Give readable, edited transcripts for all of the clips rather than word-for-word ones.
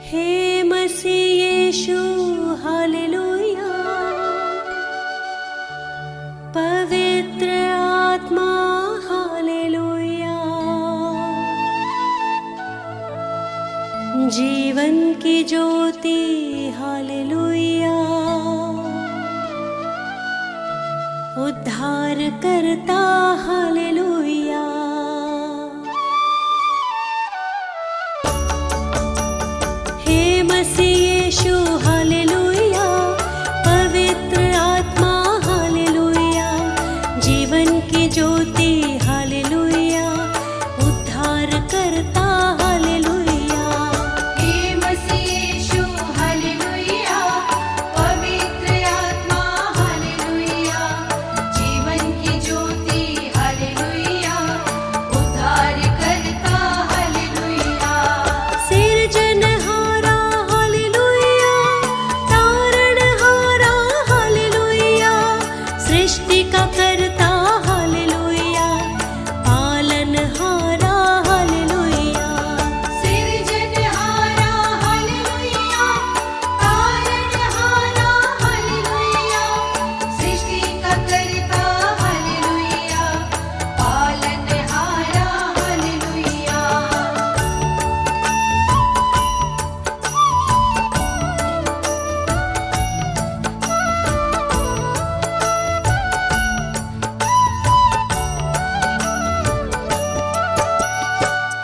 हे मसीह यीशु hallelujah. पवित्र आत्मा hallelujah. जीवन की ज्योति हालेलुया। उद्धार करता हालेलुया। हे मसीह यीशु हालेलुया। पवित्र आत्मा हालेलुया। जीवन की ज्योति हालेलुया। उद्धार करता हालेलुया। हे मसीह यीशु हालेलुया। पवित्र आत्मा हालेलुया। जीवन की ज्योति हालेलुया। उद्धार करता हालेलुया। सिरजनहारा हालेलुया। तारणहारा हालेलुया। सृष्टि का करता हालेलुया। पालनहारा हालेलुया। सिरजनहारा हालेलुया। तारणहारा हालेलुया। सृष्टि का करता हालेलुया। पालनहारा हालेलुया।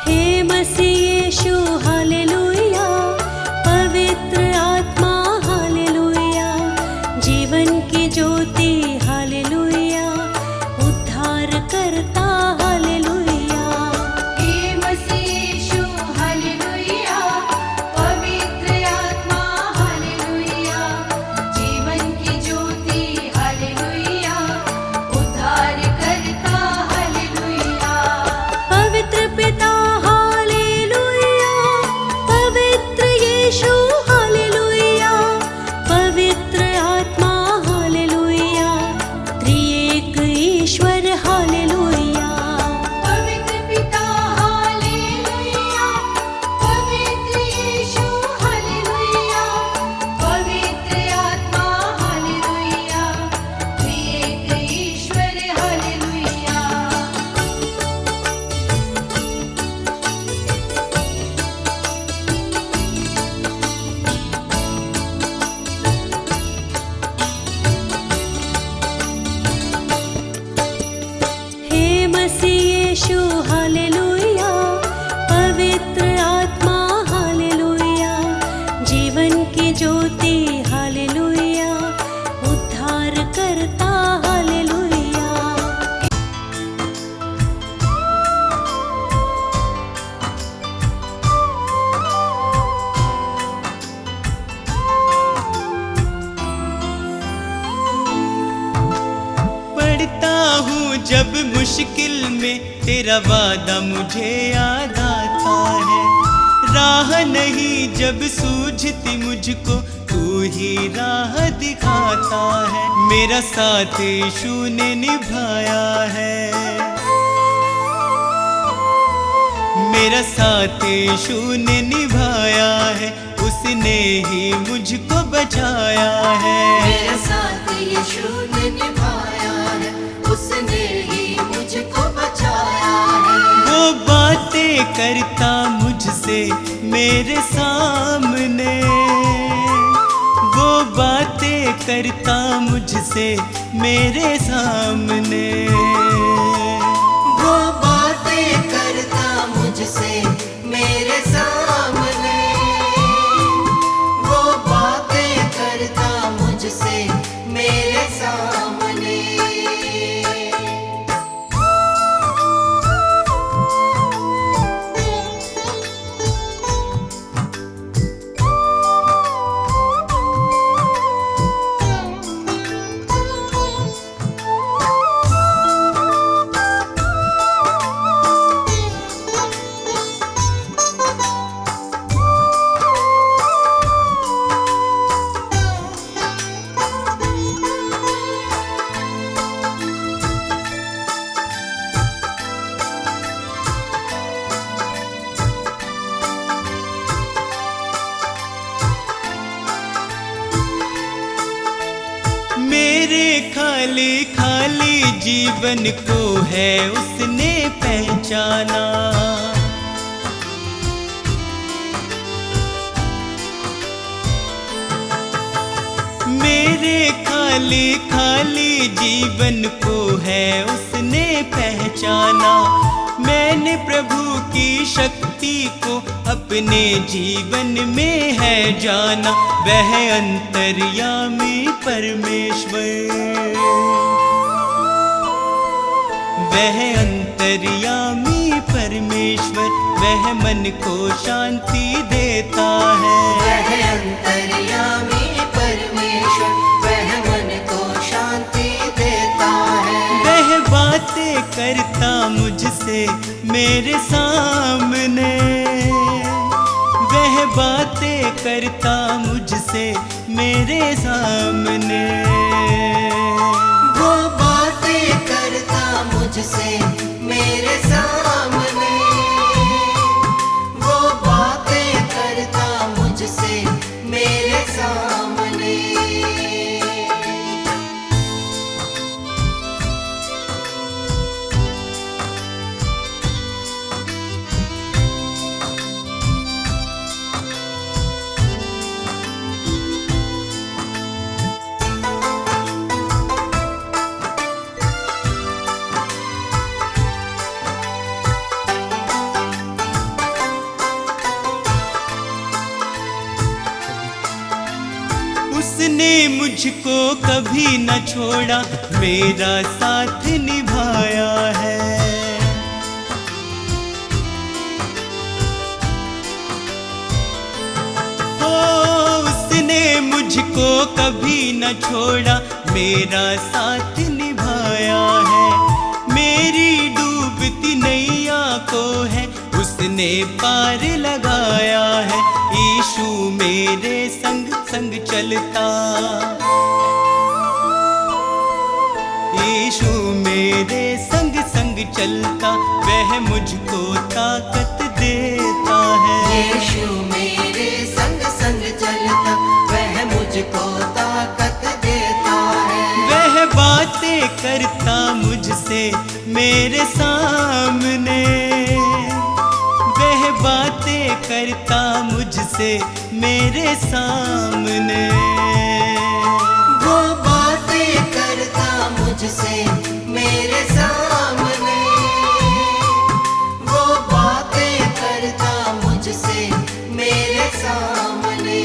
हे मसीह यीशु हालेलुया। पवित्र आत्मा हालेलुया। जीवन की ज्योति हालेलुया। उद्धार करता हालेलुया। हे मसीह यीशु हालेलुया। पवित्र आत्मा हालेलुया। जीवन की ज्योति हालेलुया। उद्धार करता हालेलुया। पवित्र पिता हालेलुया। पवित्र यीशु हालेलुया। पवित्र आत्मा हालेलुया। त्रिएक ईश्वर हालेलुया। पवित्र पिता हालेलुया। पवित्र यीशु हालेलुया। पवित्र आत्मा हालेलुया। त्रिएक ईश्वर हालेलुया। हे मसीह यीशु हालेलुया। पवित्र आत्मा हालेलुया। जीवन की ज्योति हालेलुया। उद्धार करता हालेलुया। पढ़ता हूँ जब मुश्किल में तेरा वादा मुझे याद आता है। राह नहीं जब सूझती मुझको तू ही राह दिखाता है। मेरा साथ यीशु ने निभाया है। मेरा साथ यीशु ने निभाया है। उसने ही मुझको बचाया है। मेरा साथ यीशु ने निभाया है। उसने ही मुझको बचाया है। वो बातें करता मुझसे मेरे सामने। वो बातें करता मुझसे मेरे सामने। वो बातें करता मुझसे मेरे सामने। वो बातें करता मुझसे मेरे सामने। खाली खाली जीवन को है उसने पहचाना। मेरे खाली खाली जीवन को है उसने पहचाना। मैंने प्रभु की शक्ति को अपने जीवन में है जाना। वह अंतर्यामी परमेश्वर, वह अंतर्यामी परमेश्वर, वह मन को शांति देता है। वह अंतर्यामी परमेश्वर, वह मन को शांति देता है। वह बातें करता मुझसे मेरे सामने, वह बातें करता मुझसे मेरे सामने। वो बातें करता मुझसे मेरे सामने, वो बातें करता मुझसे मेरे सामने। उसने मुझको कभी न छोड़ा, मेरा साथ निभाया है। ओ, उसने मुझको कभी न छोड़ा, मेरा साथ निभाया है। मेरी डूबती नैया को है उसने पार लगाया है। यीशु मेरे संग संग चलता, यीशु मेरे संग संग चलता, वह मुझको ताकत देता है। यीशु मेरे संग संग चलता, वह मुझको ताकत देता है। वह बातें करता मुझसे मेरे सामने, वह बातें करता मुझसे मेरे सामने। वो बातें करता मुझसे मेरे सामने, वो बातें करता मुझसे मेरे सामने।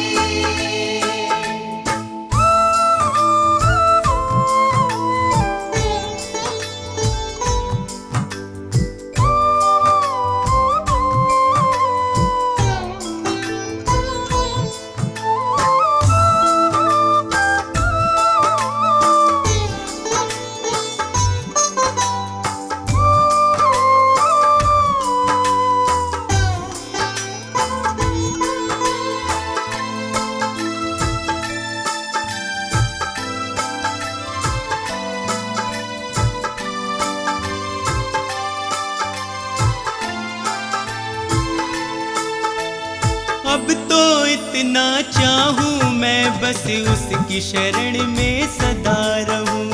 अब तो इतना चाहूं मैं बस उसकी शरण में सदा रहूं।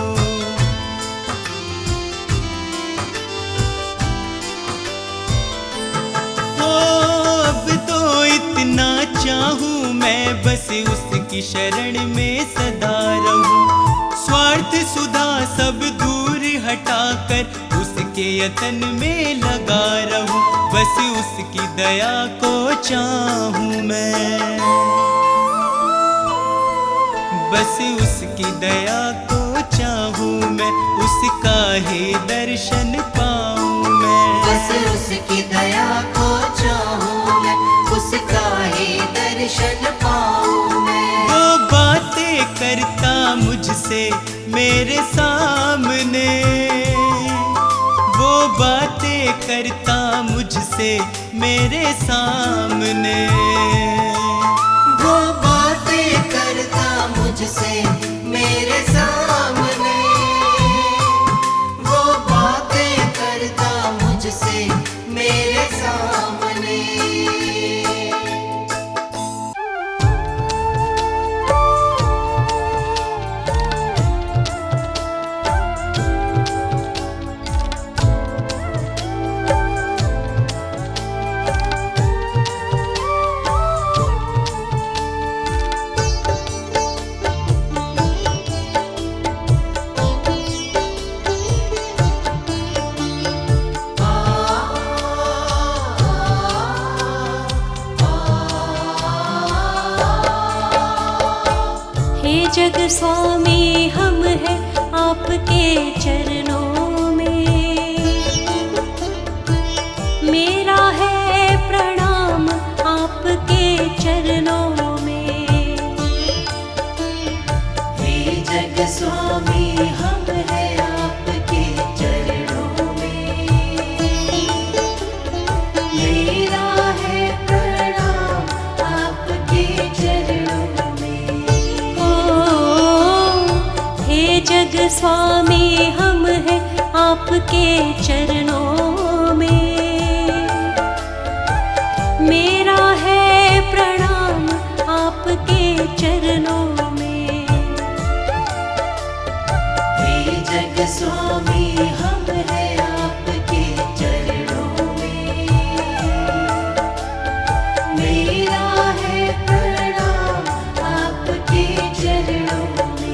हो अब तो इतना चाहूं मैं बस उसकी शरण में सदा रहूं। स्वार्थ सुधा सब दूर हटाकर उसके यतन में लगा रहूं। बस उसकी दया को चाहूं मैं, बस उसकी दया को चाहूं मैं, उसका ही दर्शन पाऊं मैं। बस उसकी दया को चाहूं मैं, उसका ही दर्शन पाऊं मैं। वो बातें करता मुझसे मेरे सामने, वो बातें करता मुझसे मेरे सामने। वो बातें करता मुझसे मेरे सामने, वो बातें करता मुझसे मेरे सामने। स्वामी हम हैं आपके चरणों में। मेरा है प्रणाम आपके चरणों में। हे जग स्वामी हम हैं आपके चरणों में। मेरा है प्रणाम आपके चरणों में। हे जग स्वामी हम हैं आपके चरणों में। मेरा है प्रणाम आपके चरणों में। हे जग स्वामी हम हैं आपके चरणों में। मेरा है प्रणाम आपके चरणों में।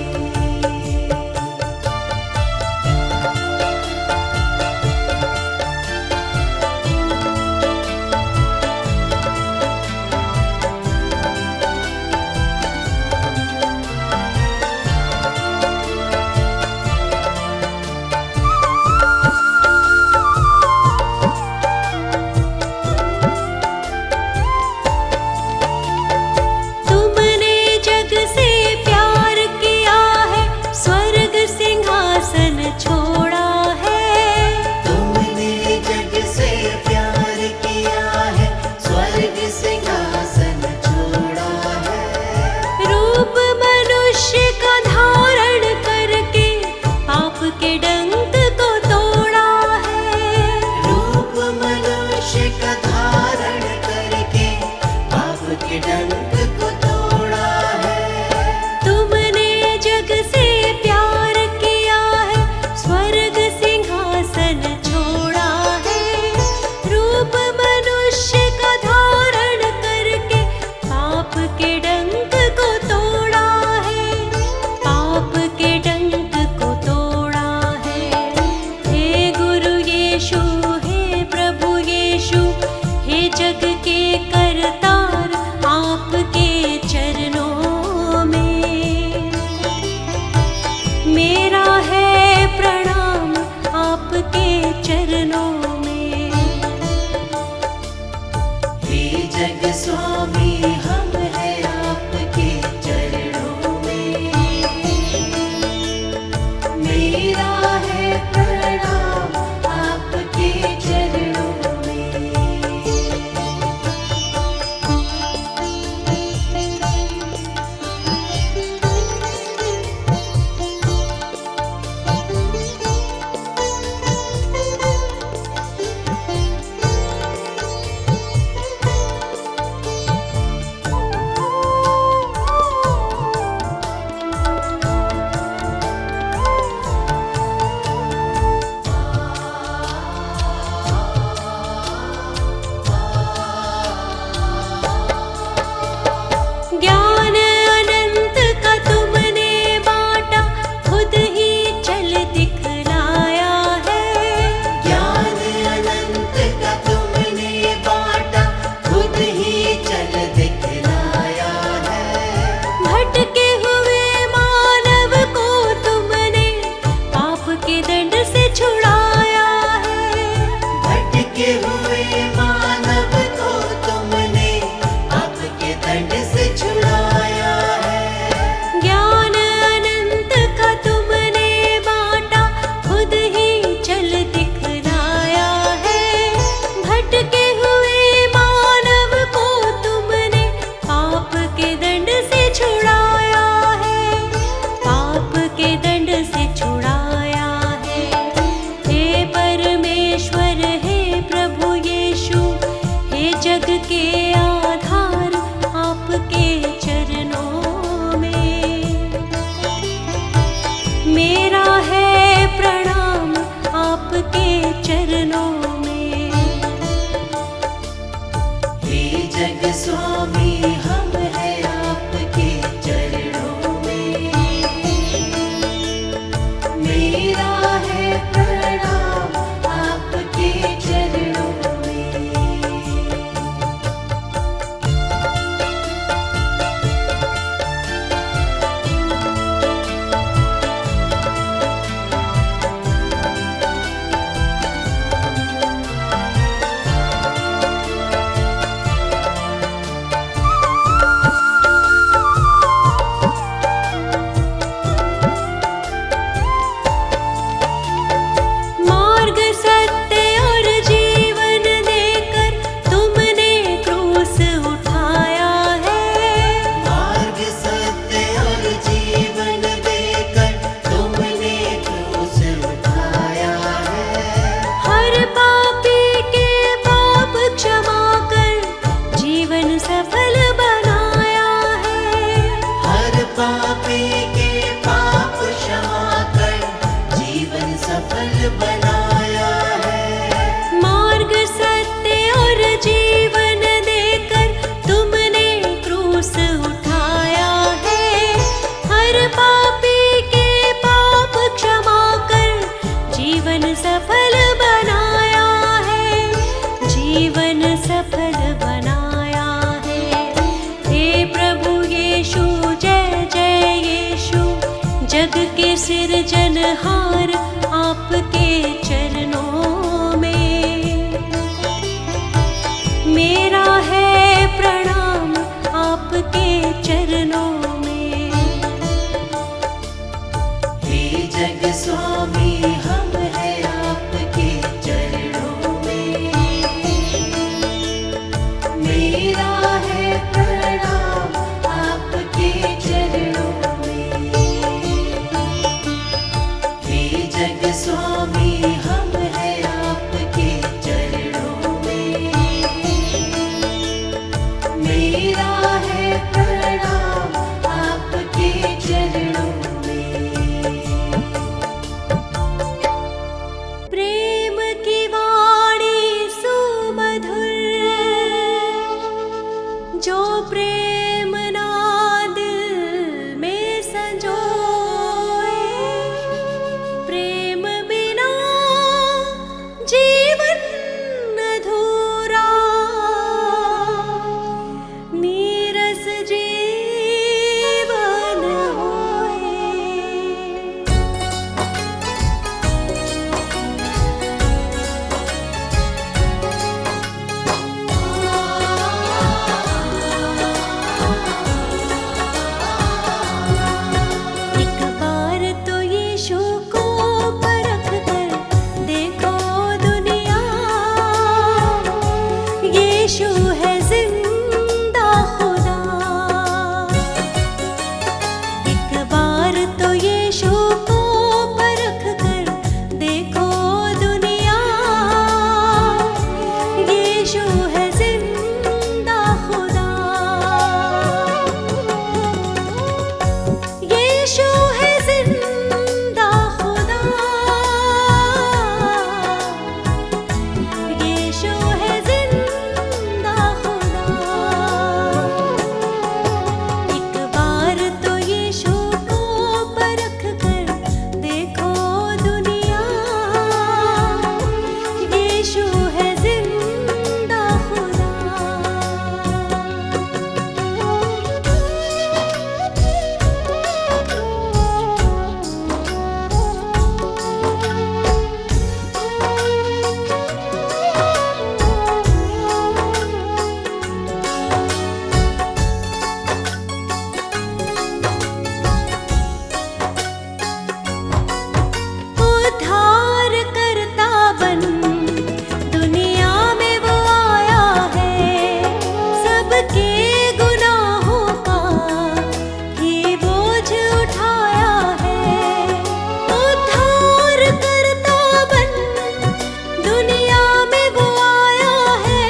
तुमने जग से प्यार किया है, स्वर्ग सिंहासन छोड़ा है। तुमने जग से प्यार किया है, स्वर्ग सिंहासन छोड़ा है। रूप मनुष्य का धारण करके पाप के डंक को तोड़ा है। रूप मनुष्य का धारण करके पाप के डंक को तोड़ा है। तुमने जग से प्यार किया है, स्वर्ग सिंहासन छोड़ा है। रूप मनुष्य का धारण करके पाप के डंक को तोड़ा है। पाप के डंक को तोड़ा है। हे गुरु यीशु, हे प्रभु यीशु, हे जग के करतार आपके चरणों में। मेरा है प्रणाम आपके चरणों में। हे जग स्वामी हम हैं आपके चरणों में। मेरा है प्रणाम आपके चरणों में। ज्ञान अनंत का तुमने बांटा, खुद ही चल दिखलाया है। ज्ञान अनंत का तुमने बांटा, खुद ही चल दिखलाया है। भटके हुए मानव को तुमने पाप के दंड से छुड़ाया है। भटके हुए मानव को तुमने पाप के दंड से छुड़ाया है। ज्ञान अनंत का तुमने बांटा, खुद ही चल दिखलाया है। भटके हुए मानव को तुमने पाप के दंड से छुड़ाया है। पाप के दंड से छुड़ाया है। हे परमेश्वर, हे प्रभु यीशु, हे जग के आधार आपके चरणों में। मेरा है प्रणाम आपके चरणों में। हे जग स्वामी हम हैं आपके चरणों में। मेरा है प्रणाम आपके चरणों में। जीवन सफल बनाया है। हे प्रभु यीशु जय जय यीशु, जग के सिरजनहार आपके चरणों में मेरा है प्रणाम आपके चरणों में। हे जग स्वामी हम है आपके चरणों में, मेरा है प्रणाम आपके चरणों में। हे जग स्वामी हम है आपके चरणों में, मेरा है प्रणाम आपके चरणों में। प्रेम की वाणी सुमधुर, जो प्रेम ना दिल में संजोए, प्रेम बिना जीवन अधूरा, नीरस जीवन होए। एक बार तो यीशु को परख कर देखो दुनिया, यीशु है जिंदा खुदा। एक बार तो यीशु को परख कर देखो दुनिया, यीशु है जिंदा खुदा। यीशु है जिंदा खुदा, यीशु है जिंदा खुदा। एक बार तो यीशु को परख कर देखो दुनिया, यीशु है जिंदा खुदा। उद्धार करता बन दुनिया में वो आया है, सबके गुनाहों का ही बोझ उठाया है। उद्धार करता बन दुनिया में वो आया है,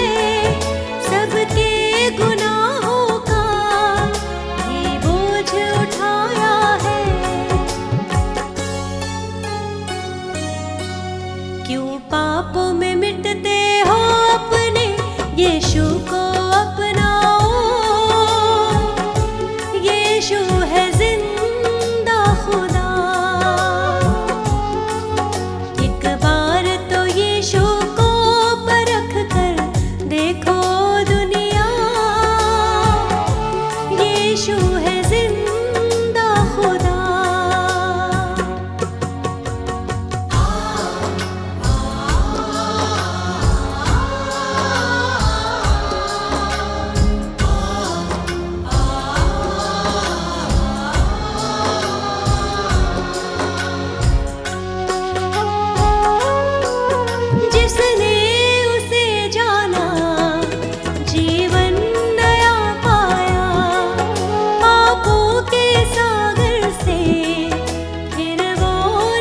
सबके गुनाहों का ही बोझ उठाया है। क्यों पापों में मिटते हो अपने, यीशु को अपनाओ, यीशु है जिंदा खुदा। एक बार तो यीशु को परख कर देखो दुनिया, यीशु है जिंदा खुदा। जिसने उसे जाना जीवन नया पाया, पापों के सागर से फिर वो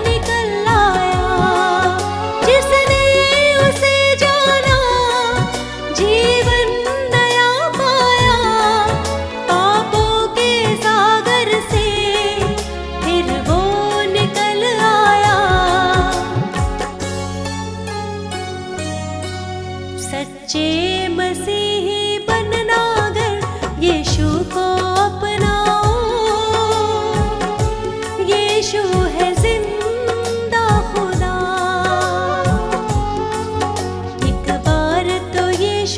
निकल आया। जिसने उसे जाना जीवन नया पाया, पापों के सागर से फिर वो निकल आया। सच्चे मसीही बनना अगर यीशु को अपनाओ, यीशु है जिंदा खुदा। एक बार तो यीशु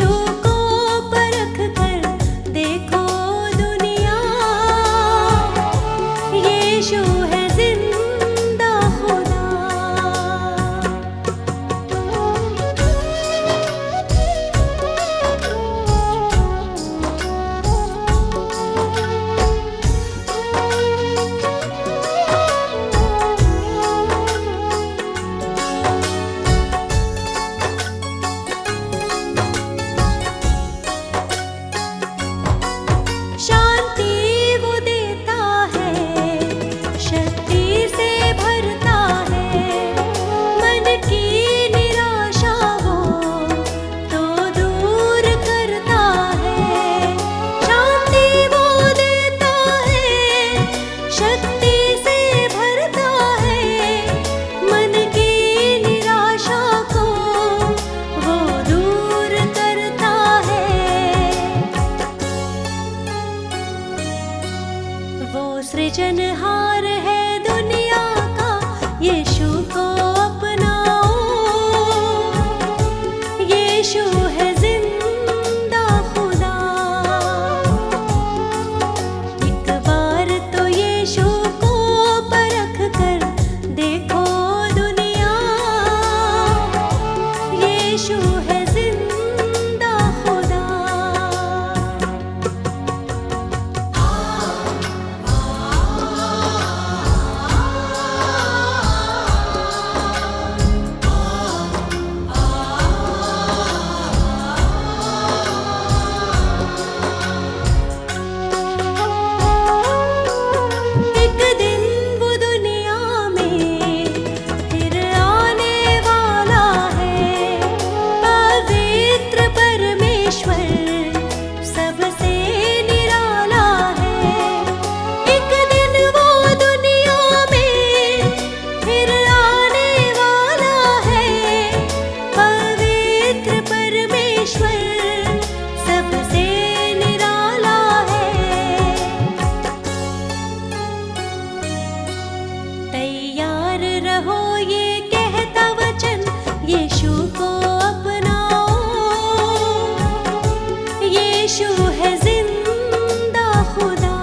यीशु है जिंदा खुदा।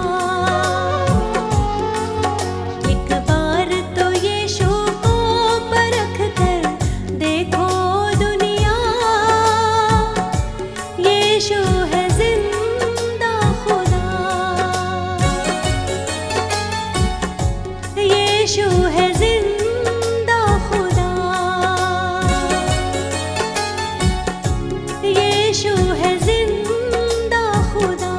एक बार तो यीशु को परख कर देखो दुनिया, यीशु है जिंदा खुदा। यीशु है जिंदा खुदा। यीशु है जिंदा खुदा।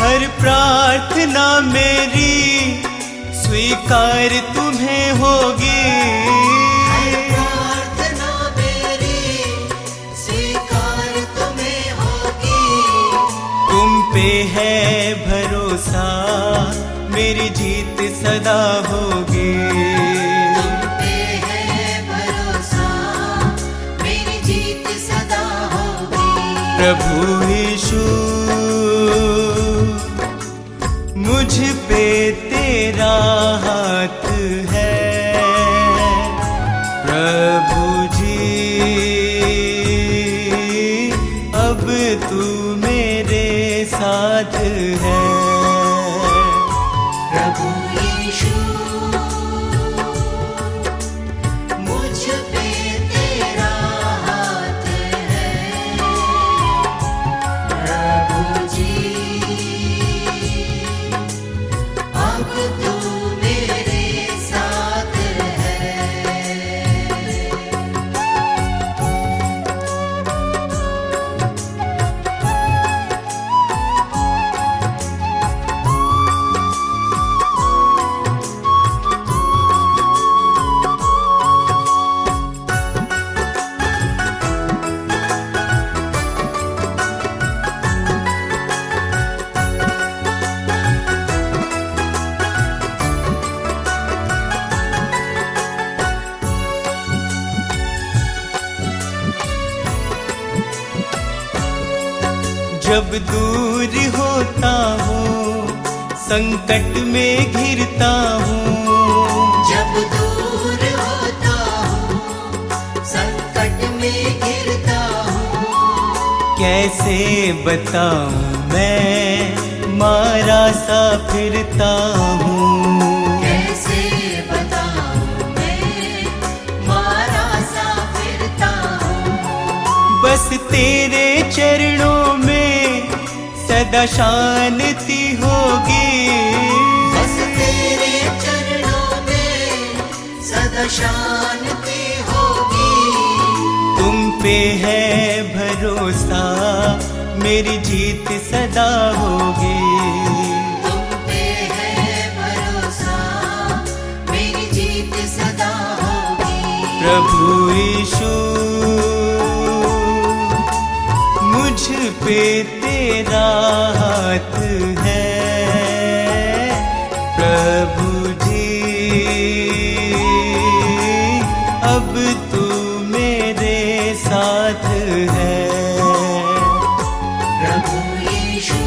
हर प्रार्थना मेरी स्वीकार तुम्हें होगी। प्रार्थना मेरी स्वीकार तुम्हें होगी। तुम पे है भरोसा, मेरी जीत सदा होगी। तुम पे है भरोसा, मेरी जीत सदा होगी। प्रभु यीशु मुझ पे तेरा हाथ है। प्रभु जी अब तू मेरे साथ है। प्रभु यीशु मुझ पे तेरा हाथ है। प्रभु जी अब तू मेरे साथ है। जब दूर होता हूँ, संकट में घिरता हूँ। जब दूर होता हूँ, संकट में घिरता हूँ। कैसे बताऊँ मैं मारा सा फिरता हूँ। कैसे बताऊँ मैं मारा सा फिरता हूँ। बस तेरे चरणों में सदा शांति होगी। बस तेरे चरणों में सदा शांति होगी। तुम पे है भरोसा, मेरी जीत सदा होगी। तुम पे है भरोसा, मेरी जीत सदा होगी। प्रभु यीशु मुझ पे तेरा हाथ है। प्रभु जी अब तू मेरे साथ है। प्रभु यीशु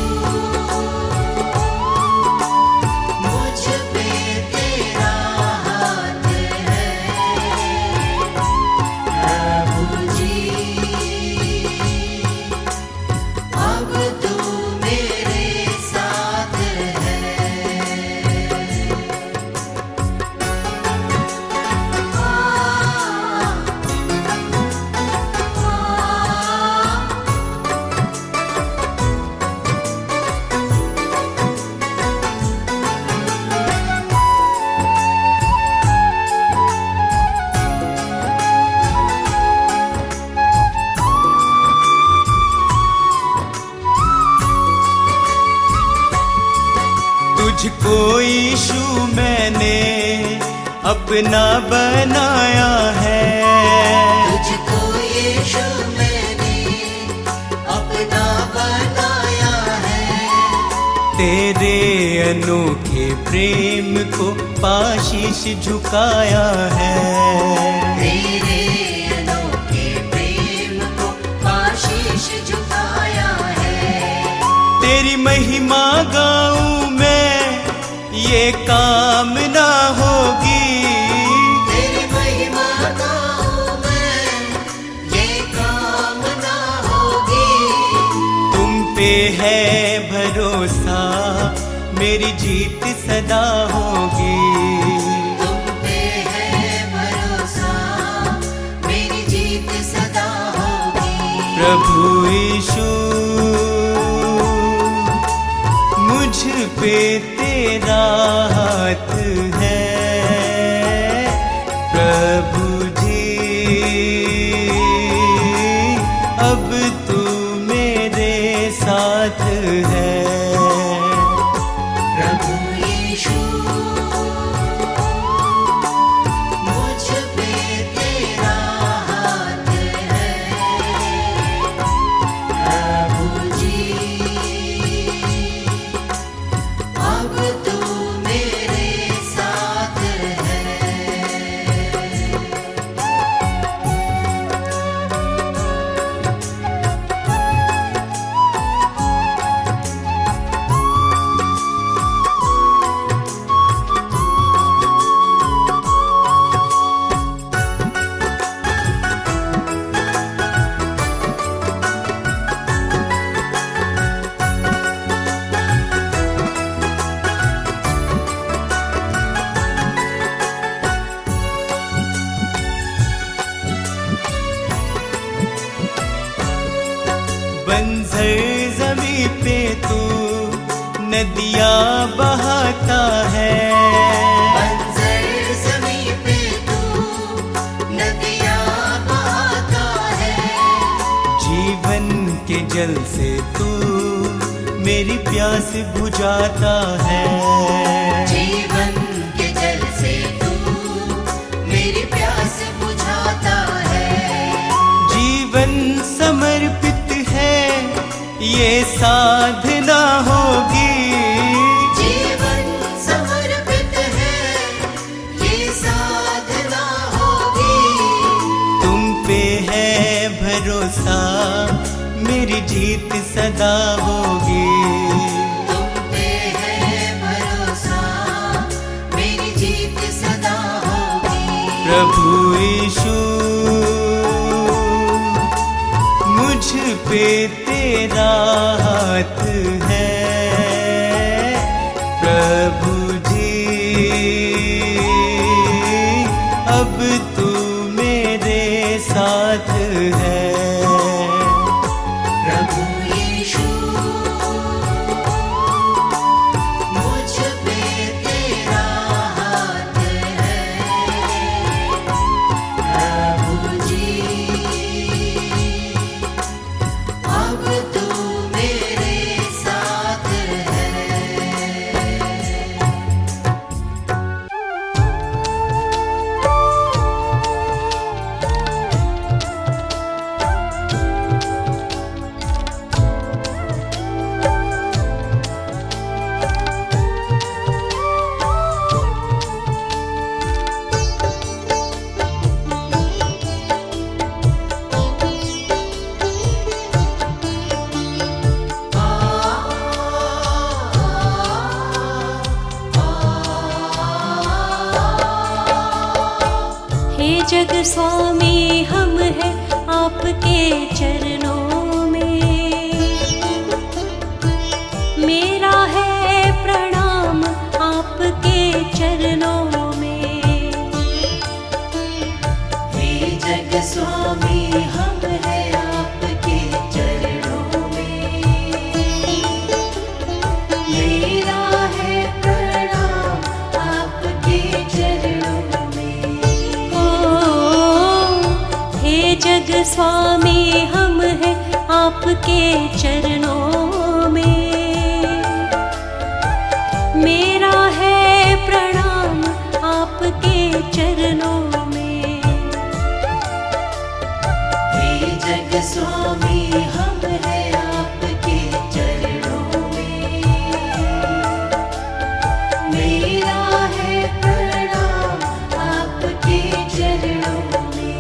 मुझ पे तेरा हाथ है। प्रभु जी अब तू मेरे साथ है। आ तुझको यीशु मैंने अपना बनाया है। तुझको यीशु मैंने अपना बनाया है। तेरे अनोखे प्रेम को पाशीश झुकाया है। तेरे अनोखे प्रेम को पाशीश झुकाया है। तेरी महिमा गाऊं मैं, ये कामना होगी। तेरी महिमा गाऊं मैं, ये कामना होगी। तुम पे है भरोसा, मेरी जीत सदा होगी। तुम पे है भरोसा, मेरी जीत सदा होगी। प्रभु यीशु मुझ पे तेरा हाथ है। प्रभु जी अब तू मेरे साथ है। प्रभु यीशु मुझ पे तेरा हाथ है। प्रभु जी अब तू मेरे साथ है। बंजर जमी पे तू नदियाँ बहाता है। बंजर ज़मीं पे तू नदियाँ बहाता है। जीवन के जल से तू मेरी प्यास बुझाता है। जीवन के जल से तू मेरी प्यास बुझाता है। जीवन समर्पित है, ये साधना होगी। जीवन समर्पित है, ये साधना होगी। तुम पे है भरोसा, मेरी जीत सदा होगी। तुम पे है भरोसा, मेरी जीत सदा होगी। प्रभु यीशु मुझ पे तेरा हाथ है। प्रभु जी अब तू मेरे साथ है। प्रभु यीशु मुझ पे तेरा हाथ है। प्रभु जी अब तू मेरे साथ है। हे जग स्वामी हम हैं आपके चरणों में। मेरा है प्रणाम आपके चरणों में। हे जग स्वामी हम हैं आपके चरणों में। मेरा है प्रणाम आपके चरणों में। हे जग स्वामी हम हैं आपके चरणों में। मेरा चरणों में। हे जग स्वामी हम हैं आपके चरणों में, मेरा है प्रणाम आपके चरणों में।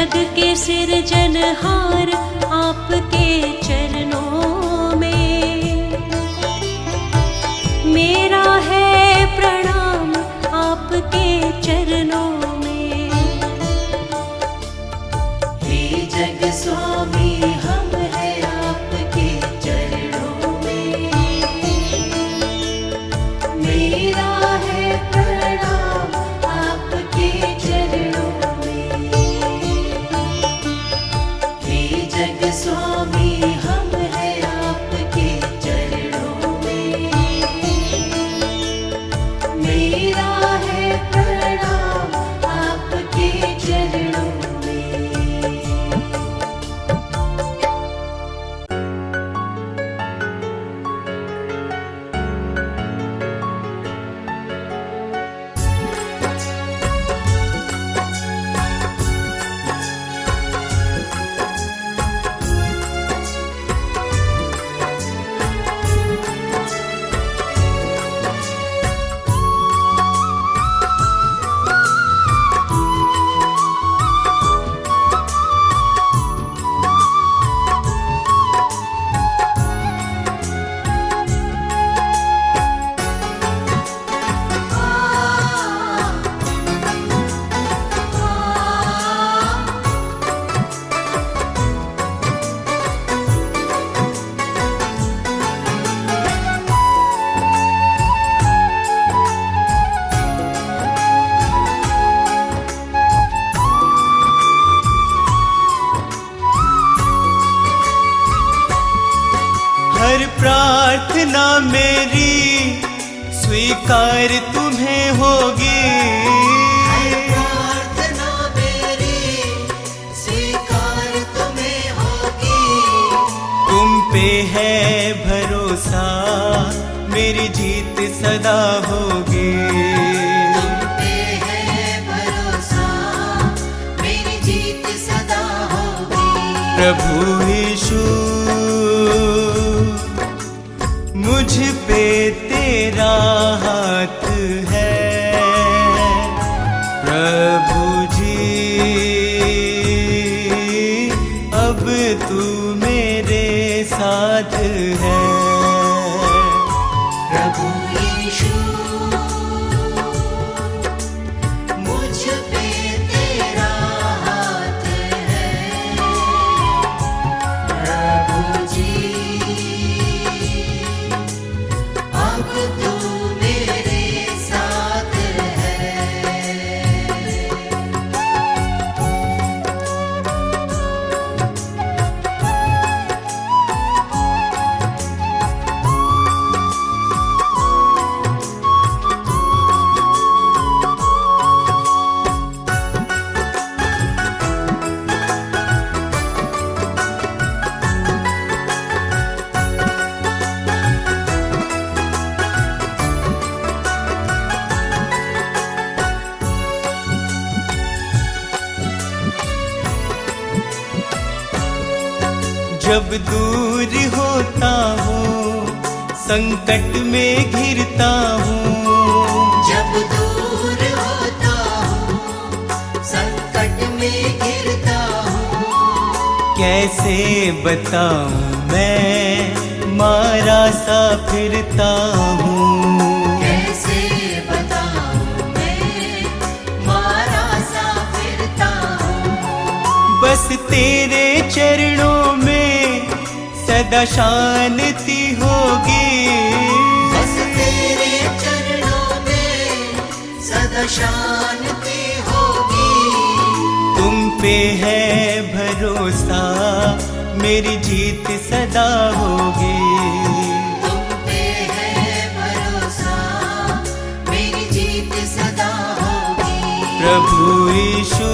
जग के सिरजनहार आपके चरणों में मेरा है प्रणाम आपके चरणों में। हे जग स्वामी हम है आपके चरणों में, मेरा है प्रणाम आपके चरणों में। हे जग स्वामी हम है आपके चरणों में, मेरा है प्रणाम आपके चरणों में। हर प्रार्थना मेरी स्वीकार तुम्हें होगी, प्रार्थना मेरी स्वीकार तुम्हें होगी। तुम पे है भरोसा मेरी जीत सदा होगी। तुम पे है भरोसा मेरी जीत सदा होगी। प्रभु यीशु मुझ पे तेरा हाथ है, प्रभु जी अब तू मेरे साथ है। प्रभु यीशु मुझ पे तेरा हाथ है, प्रभु जी अब तू मेरे साथ है। जब दूर होता हूँ संकट में घिरता हूँ, जब दूर होता हूँ संकट में गिरता हूँ। कैसे बताऊँ मैं मारा सा फिरता हूँ। कैसे बताऊँ मैं मारा सा फिरता हूँ। बस तेरे चरणों में सदा शांति होगी, बस तेरे चरणों में सदा शांति होगी। तुम पे है भरोसा मेरी जीत सदा होगी। तुम पे है भरोसा मेरी जीत सदा होगी। प्रभु यीशु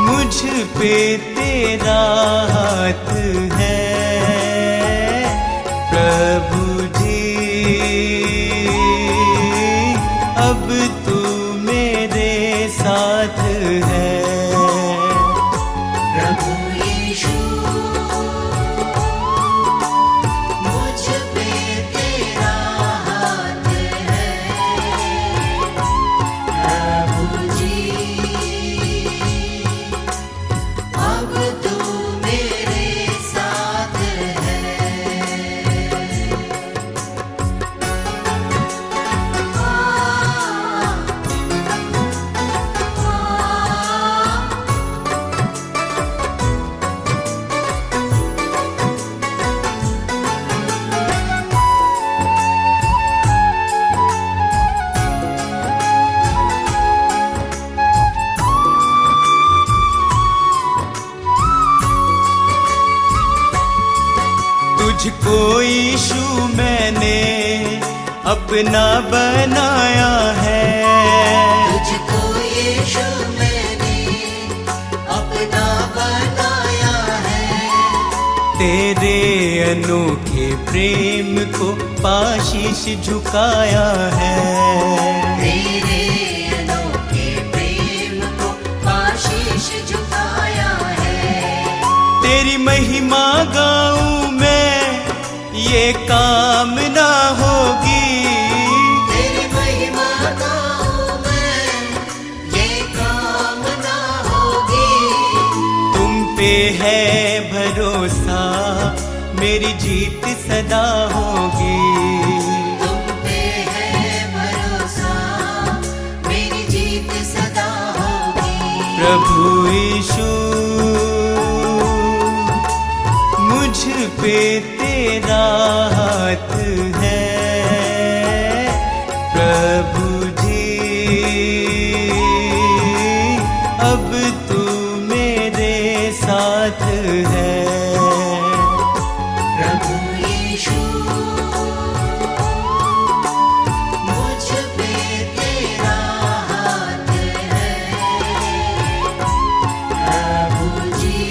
मुझ पे तेरा हाथ है, प्रभु जी अब तू मेरे साथ है। प्रभु यीशु मुझ पे तेरा हाथ है, प्रभु जी तुझको यीशु मैंने अपना बनाया है, तुझको यीशु मैंने अपना बनाया है। तेरे अनोखे प्रेम को पाशीश झुकाया है, तेरे अनोखे प्रेम को पाशीश झुकाया है। तेरी महिमा गाऊं मैं ये कामना होगी, तेरी महिमा गाऊं मैं ये कामना होगी। तुम पे है भरोसा मेरी जीत सदा होगी, तुम पे है भरोसा मेरी जीत सदा होगी। प्रभु यीशु मुझ पे तेरा हाथ है, प्रभु जी अब तू मेरे साथ है। प्रभु यीशु मुझ पे तेरा हाथ है, प्रभु जी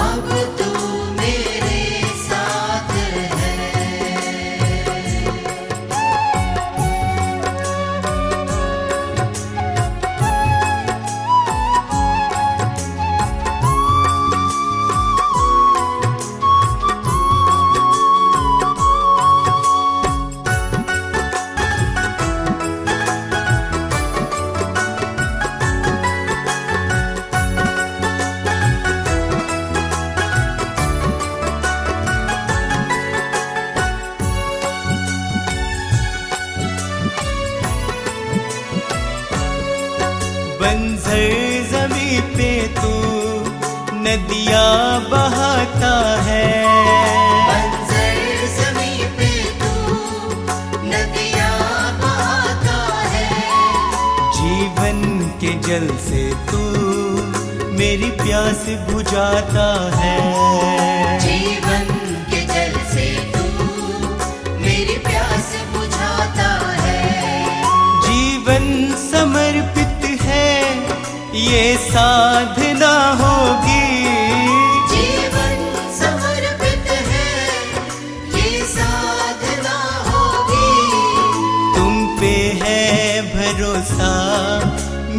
अब तू मेरे साथ है। बंजर जमी पे तू नदियाँ बहाता है, बंजर ज़मीं पे तू नदियाँ बहाता है। जीवन के जल से तू मेरी प्यास बुझाता है, जीवन के जल से तू मेरी प्यास बुझाता है। जीवन समर्पित है ये साधना होगी, जीवन समर्पित है ये साधना होगी। तुम पे है भरोसा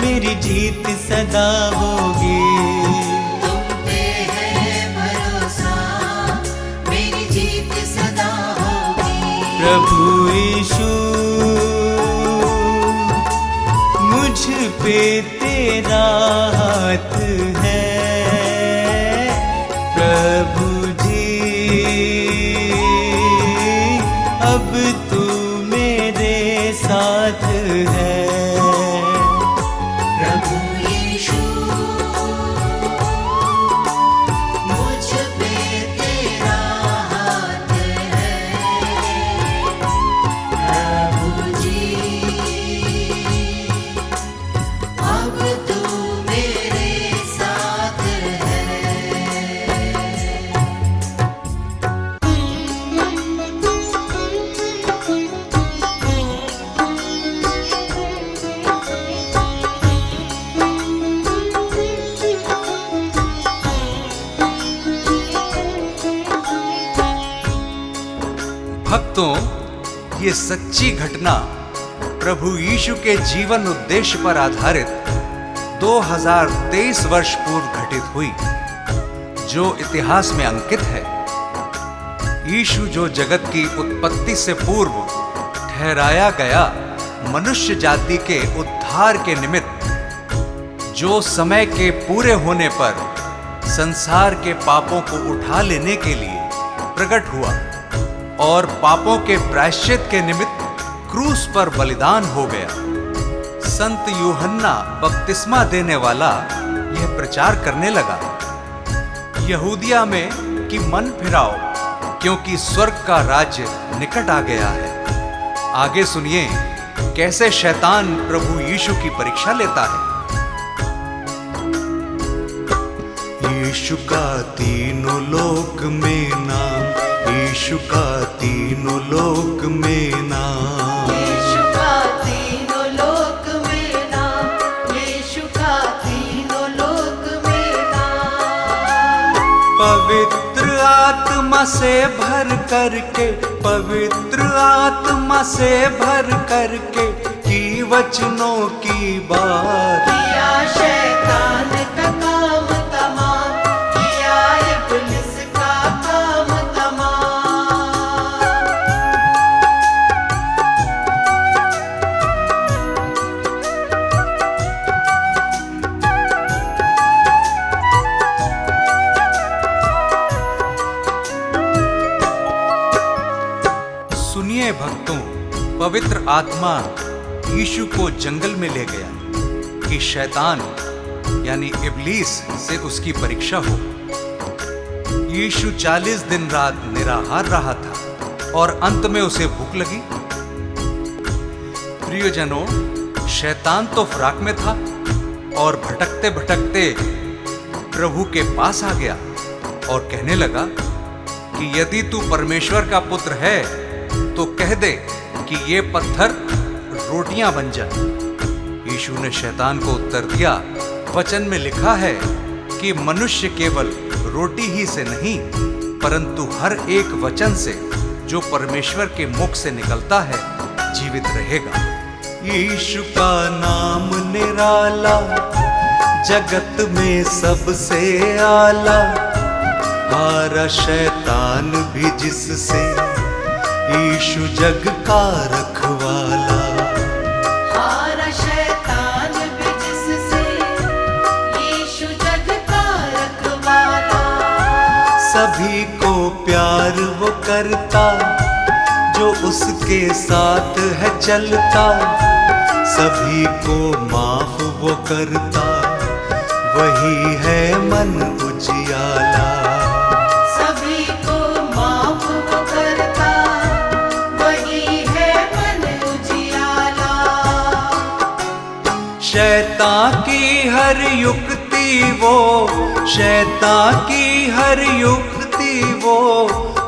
मेरी जीत सदा होगी, तुम पे है भरोसा मेरी जीत सदा होगी। प्रभु यीशु मुझ पे तेरा हाथ है, प्रभु जी अब तू मेरे साथ है। प्रभु यीशु मुझ पे तेरा हाथ है, प्रभु जी अब तू मेरे साथ है। भक्तों, ये सच्ची घटना प्रभु यीशु के जीवन उद्देश्य पर आधारित 2023 वर्ष पूर्व घटित हुई, जो इतिहास में अंकित है। यीशु जो जगत की उत्पत्ति से पूर्व ठहराया गया मनुष्य जाति के उद्धार के निमित्त, जो समय के पूरे होने पर संसार के पापों को उठा लेने के लिए प्रकट हुआ और पापों के प्रायश्चित के निमित्त क्रूस पर बलिदान हो गया। संत यूहन्ना बपतिस्मा देने वाला यह प्रचार करने लगा यहूदिया में कि मन फिराओ, क्योंकि स्वर्ग का राज्य निकट आ गया है। आगे सुनिए कैसे शैतान प्रभु यीशु की परीक्षा लेता है। यीशु का तीनों लोक में नाम, यीशु का तीनों लोक में नाम। यीशु का तीनों लोक में नाम, यीशु का तीनों लोक में नाम। पवित्र आत्मा से भर करके, पवित्र आत्मा से भर करके की वचनों की बात। किया शैतान का काम तमाम, किया इब्लिस का काम तमाम। सुनिए भक्तों, पवित्र आत्मा यीशु को जंगल में ले गया कि शैतान यानी इब्लीस से उसकी परीक्षा हो। यीशु 40 दिन रात निराहार रहा था और अंत में उसे भूख लगी। प्रियजनों, शैतान तो फराक में था और भटकते भटकते प्रभु के पास आ गया और कहने लगा कि यदि तू परमेश्वर का पुत्र है तो कह दे कि ये पत्थर रोटियां बन जाए। यीशु ने शैतान को उत्तर दिया, वचन में लिखा है कि मनुष्य केवल रोटी ही से नहीं परंतु हर एक वचन से जो परमेश्वर के मुख से निकलता है जीवित रहेगा। यीशु का नाम निराला, जगत में सबसे आला, हारा शैतान भी जिससे, यीशु जग का रखवाला। हारा शैतान भी जिससे, यीशु जग का रखवाला। सभी को प्यार वो करता जो उसके साथ है चलता, सभी को माफ वो करता वही है मन उजियाला। सभी को माफ वो करता, वही है मन उजियाला। शैतान की हर युक्ति वो, शैतान की हर युक्ति वो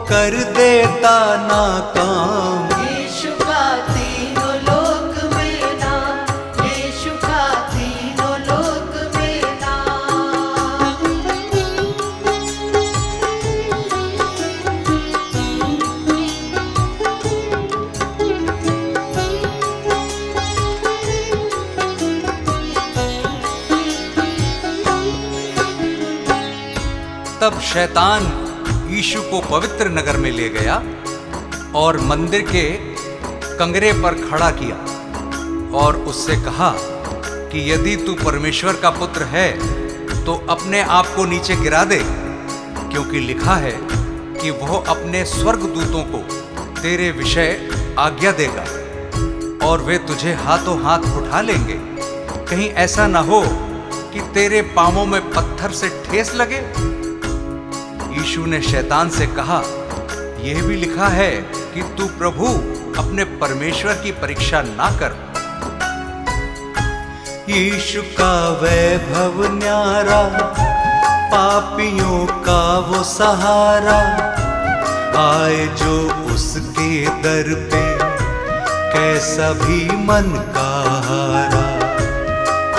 कर देता नाकाम। यीशु का तीनों लोक में नाम, यीशु का तीनों लोक में नाम। तब शैतान यीशु को पवित्र नगर में ले गया और मंदिर के कंगरे पर खड़ा किया और उससे कहा कि यदि तू परमेश्वर का पुत्र है तो अपने आप को नीचे गिरा दे, क्योंकि लिखा है कि वह अपने स्वर्गदूतों को तेरे विषय आज्ञा देगा और वे तुझे हाथों हाथ उठा लेंगे, कहीं ऐसा ना हो कि तेरे पांवों में पत्थर से ठेस लगे। यीशु ने शैतान से कहा, यह भी लिखा है कि तू प्रभु अपने परमेश्वर की परीक्षा ना कर। यीशु का वैभव न्यारा, पापियों का वो सहारा, आए जो उसके दर पे कैसा भी मन का हारा।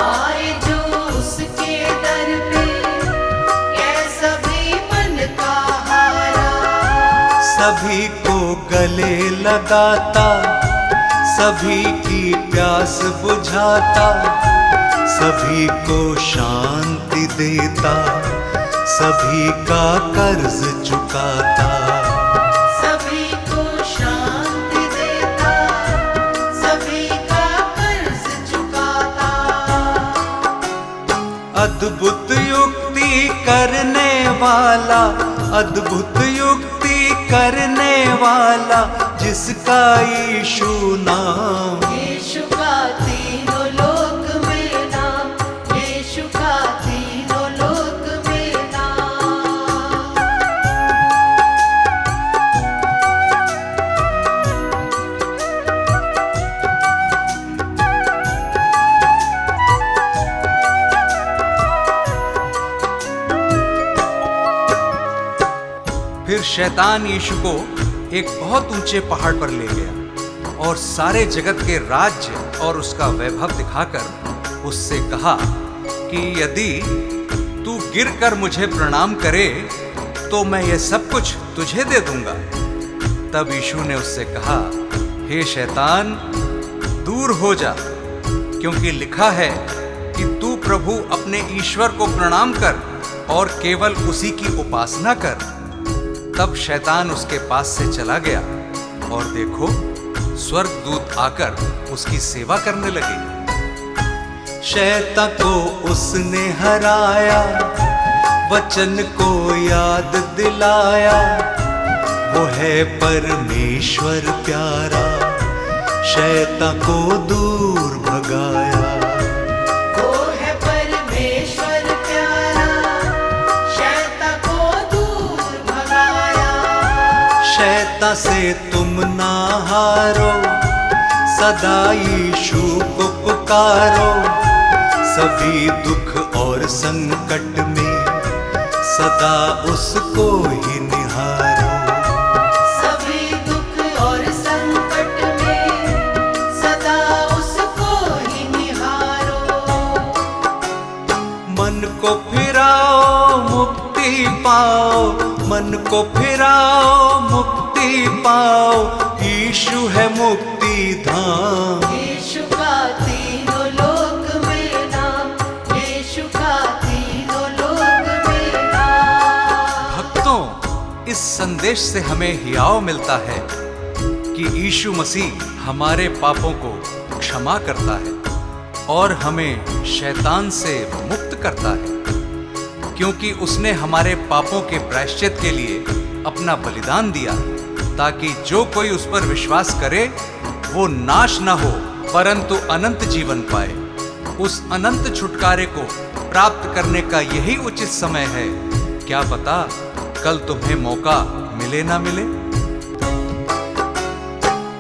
आए जो उसके दर पे, कैसा भी मन का हारा। सभी को गले लगाता, सभी की प्यास बुझाता, सभी को शांति देता, सभी का कर्ज चुकाता। सभी को शांति देता, सभी का कर्ज चुकाता। अद्भुत युक्ति करने वाला, अद्भुत युक्ति करने वाला, जिसका यीशु नाम। यीशु का तीनों लोक में नाम, यीशु का तीनों लोक में नाम। शैतान यीशु को एक बहुत ऊंचे पहाड़ पर ले गया और सारे जगत के राज्य और उसका वैभव दिखाकर उससे कहा कि यदि तू गिरकर मुझे प्रणाम करे तो मैं ये सब कुछ तुझे दे दूंगा। तब यीशु ने उससे कहा, हे शैतान, दूर हो जा, क्योंकि लिखा है कि तू प्रभु अपने ईश्वर को प्रणाम कर और केवल उसी की उपासना कर। तब शैतान उसके पास से चला गया और देखो, स्वर्गदूत आकर उसकी सेवा करने लगे। शैतान को उसने हराया, वचन को याद दिलाया, वो है परमेश्वर प्यारा, शैतान को दूर भगाया। वो है परमेश्वर प्यारा, शैतान को दूर भगाया। शैतान से तुम ना हारो, सदा यीशु को पुकारो, सभी दुख और संकट में सदा उसको ही निहारो। सभी दुख और संकट में सदा उसको ही निहारो। मन को फिराओ मुक्ति पाओ, मन को फिराओ मुक्ति पाओ, यीशु है मुक्ति धाम। यीशु का तीनों लोक में नाम, यीशु का तीनों लोक में नाम। भक्तों, इस संदेश से हमें हियाव मिलता है कि यीशु मसीह हमारे पापों को क्षमा करता है और हमें शैतान से मुक्त करता है, क्योंकि उसने हमारे पापों के प्रायश्चित के लिए अपना बलिदान दिया, ताकि जो कोई उस पर विश्वास करे वो नाश न हो परंतु अनंत जीवन पाए। उस अनंत छुटकारे को प्राप्त करने का यही उचित समय है। क्या पता कल तुम्हें मौका मिले ना मिले।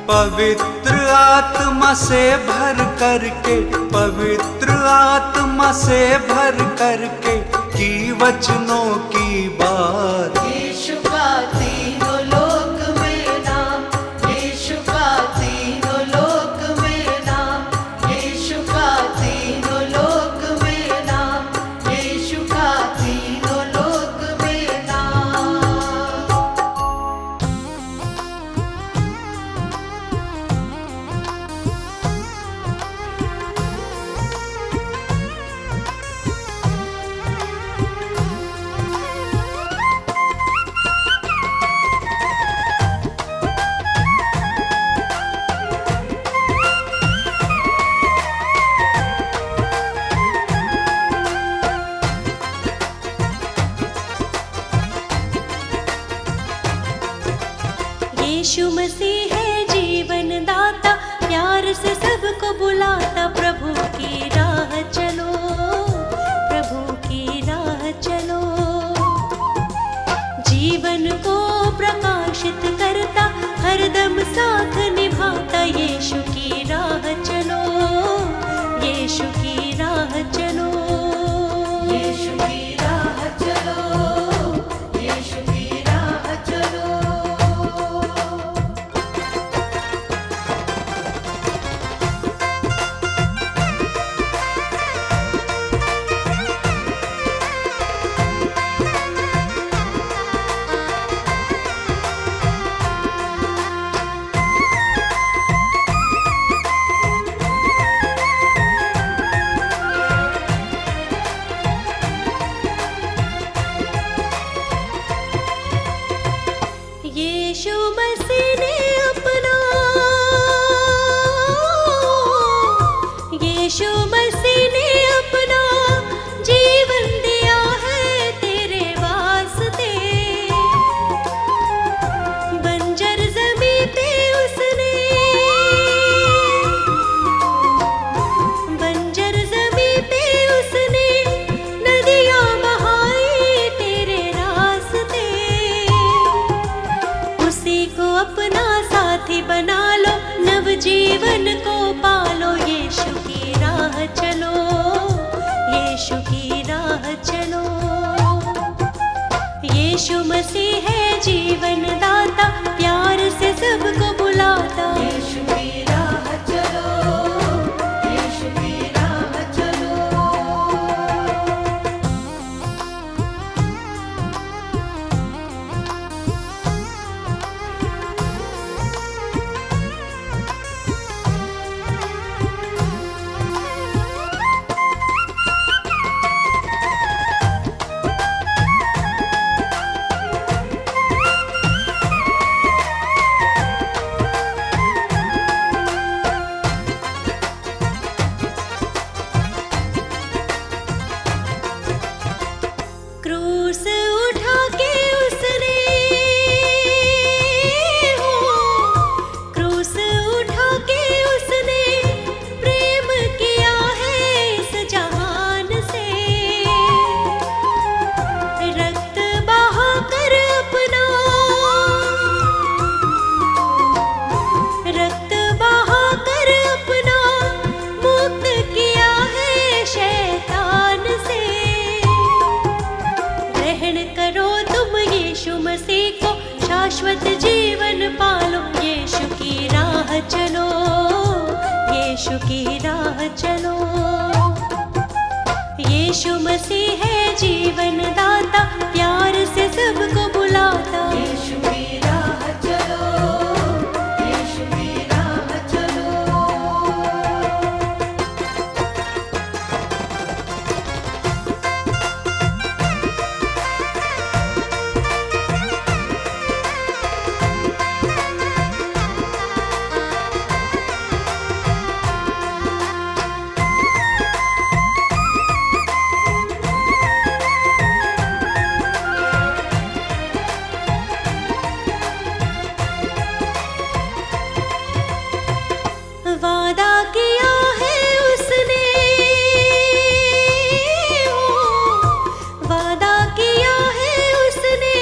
पवित्र आत्मा से भर करके, पवित्र आत्मा से भर करके की वचनों की बात। यीशु का तीनों लोक में नाम, यीशु का तीनों लोक में नाम, यीशु का तीनों लोक में नाम, यीशु का तीनों लोक में नाम। यीशु मसीह है जीवन दाता, प्यार से सबको बुलाता, प्रभु की राह चलो, प्रभु की राह चलो। जीवन को प्रकाशित करता, हरदम साथ निभाता, यीशु की राह चलो, यीशु की राह चलो, यीशु की राह चलो, यीशु की राह चलो। यीशु मसीह ने अपना, यीशु मसीह ने अपना जीवन दिया है तेरे वास्ते। बंजर ज़मीं पे उसने, बंजर ज़मीं पे उसने नदियाँ बहाई तेरे रास्ते। उसी को अपना साथी बना लो, नव जीवन को पालो, यीशु की राह चलो। मसीह है जीवन दाता, प्यार से सबको बुलाता। यीशु की राह चलो, यीशु की राह चलो। क्रूस उठा के उसने हो, क्रूस उठा के उसने प्रेम किया है इस जहान से। रक्त बहा कर अपना, रक्त बहा कर अपना मुक्त किया है शैतान से। ग्रहण करो तुम यीशु मसीह को, शाश्वत जीवन पालो। यीशु की राह चलो, यीशु की राह चलो। यीशु मसीह है जीवन दाता, प्यार से सबको बुलाता। यीशु की राह चलो, यीशु की राह चलो। वादा किया है उसने हो, वादा किया है उसने,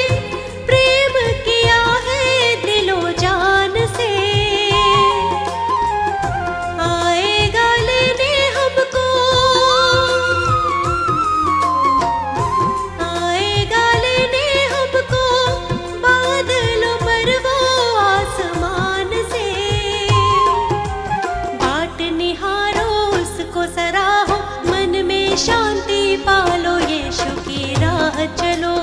प्रेम किया है दिलो जान से। आएगा लेने हमको, आएगा लेने हमको, बादलों पर वो आसमान से। बाट निहारो उसको सराहो, मन में शांति पालो। यीशु की राह चलो,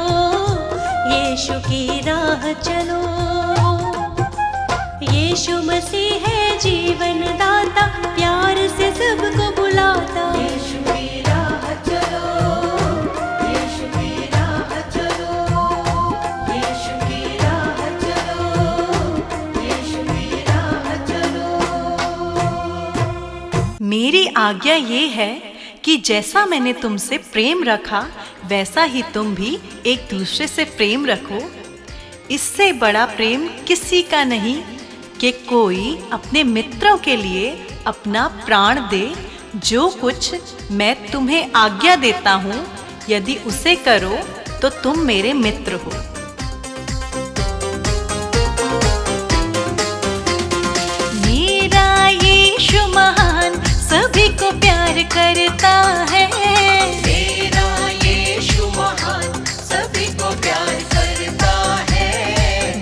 यीशु की राह चलो। यीशु मसीह है जीवन दाता, प्यार से सबको बुलाता। यीशु की राह चलो, यीशु की राह चलो। यीशु की राह चलो, यीशु की राह चलो। मेरी आज्ञा ये है कि जैसा मैंने तुमसे प्रेम रखा, वैसा ही तुम भी एक दूसरे से प्रेम रखो। इससे बड़ा प्रेम किसी का नहीं कि कोई अपने मित्रों के लिए अपना प्राण दे। जो कुछ मैं तुम्हें आज्ञा देता हूँ, यदि उसे करो तो तुम मेरे मित्र हो। मेरा यीशु महान सभी को प्यार करता है। मेरा यीशु महान सभी को प्यार करता है।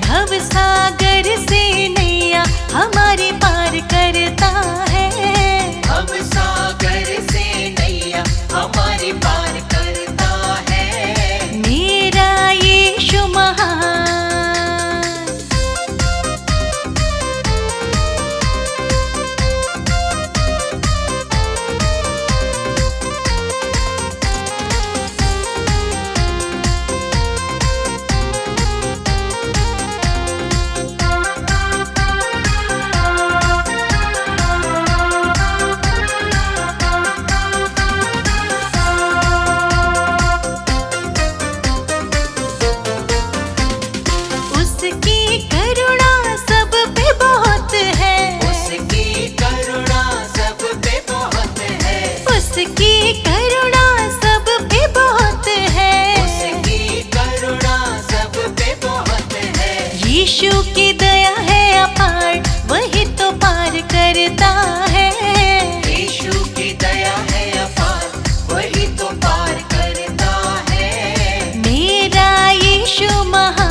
भव सागर से नैया हमारी पार करता है। हम सागर से नैया हमारी पार करता है। मेरा यीशु महान। यीशु की दया है अपार, वही तो पार करता है। यीशु की दया है अपार, वही तो पार करता है। मेरा यीशु महान।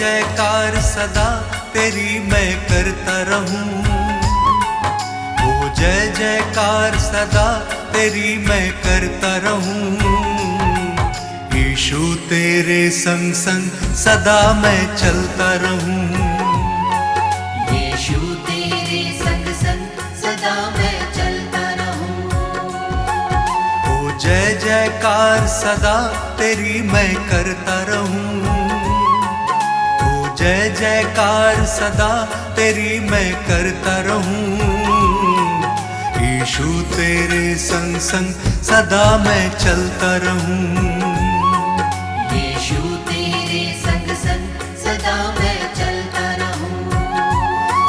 जयकार सदा तेरी मैं करता रहूं। ओ जय जयकार सदा तेरी मैं करता रहूं। यीशु तेरे संग संग सदा मैं चलता रहूं। यीशु तेरे संग संग सदा मैं चलता रहूं। ओ जय जयकार सदा तेरी मैं करता रहूं। ओ जय जयकार सदा तेरी मैं करता रहूं। यीशु तेरे संग संग सदा मैं चलता रहूं। यीशु तेरे संग संग सदा मैं चलता रहूं।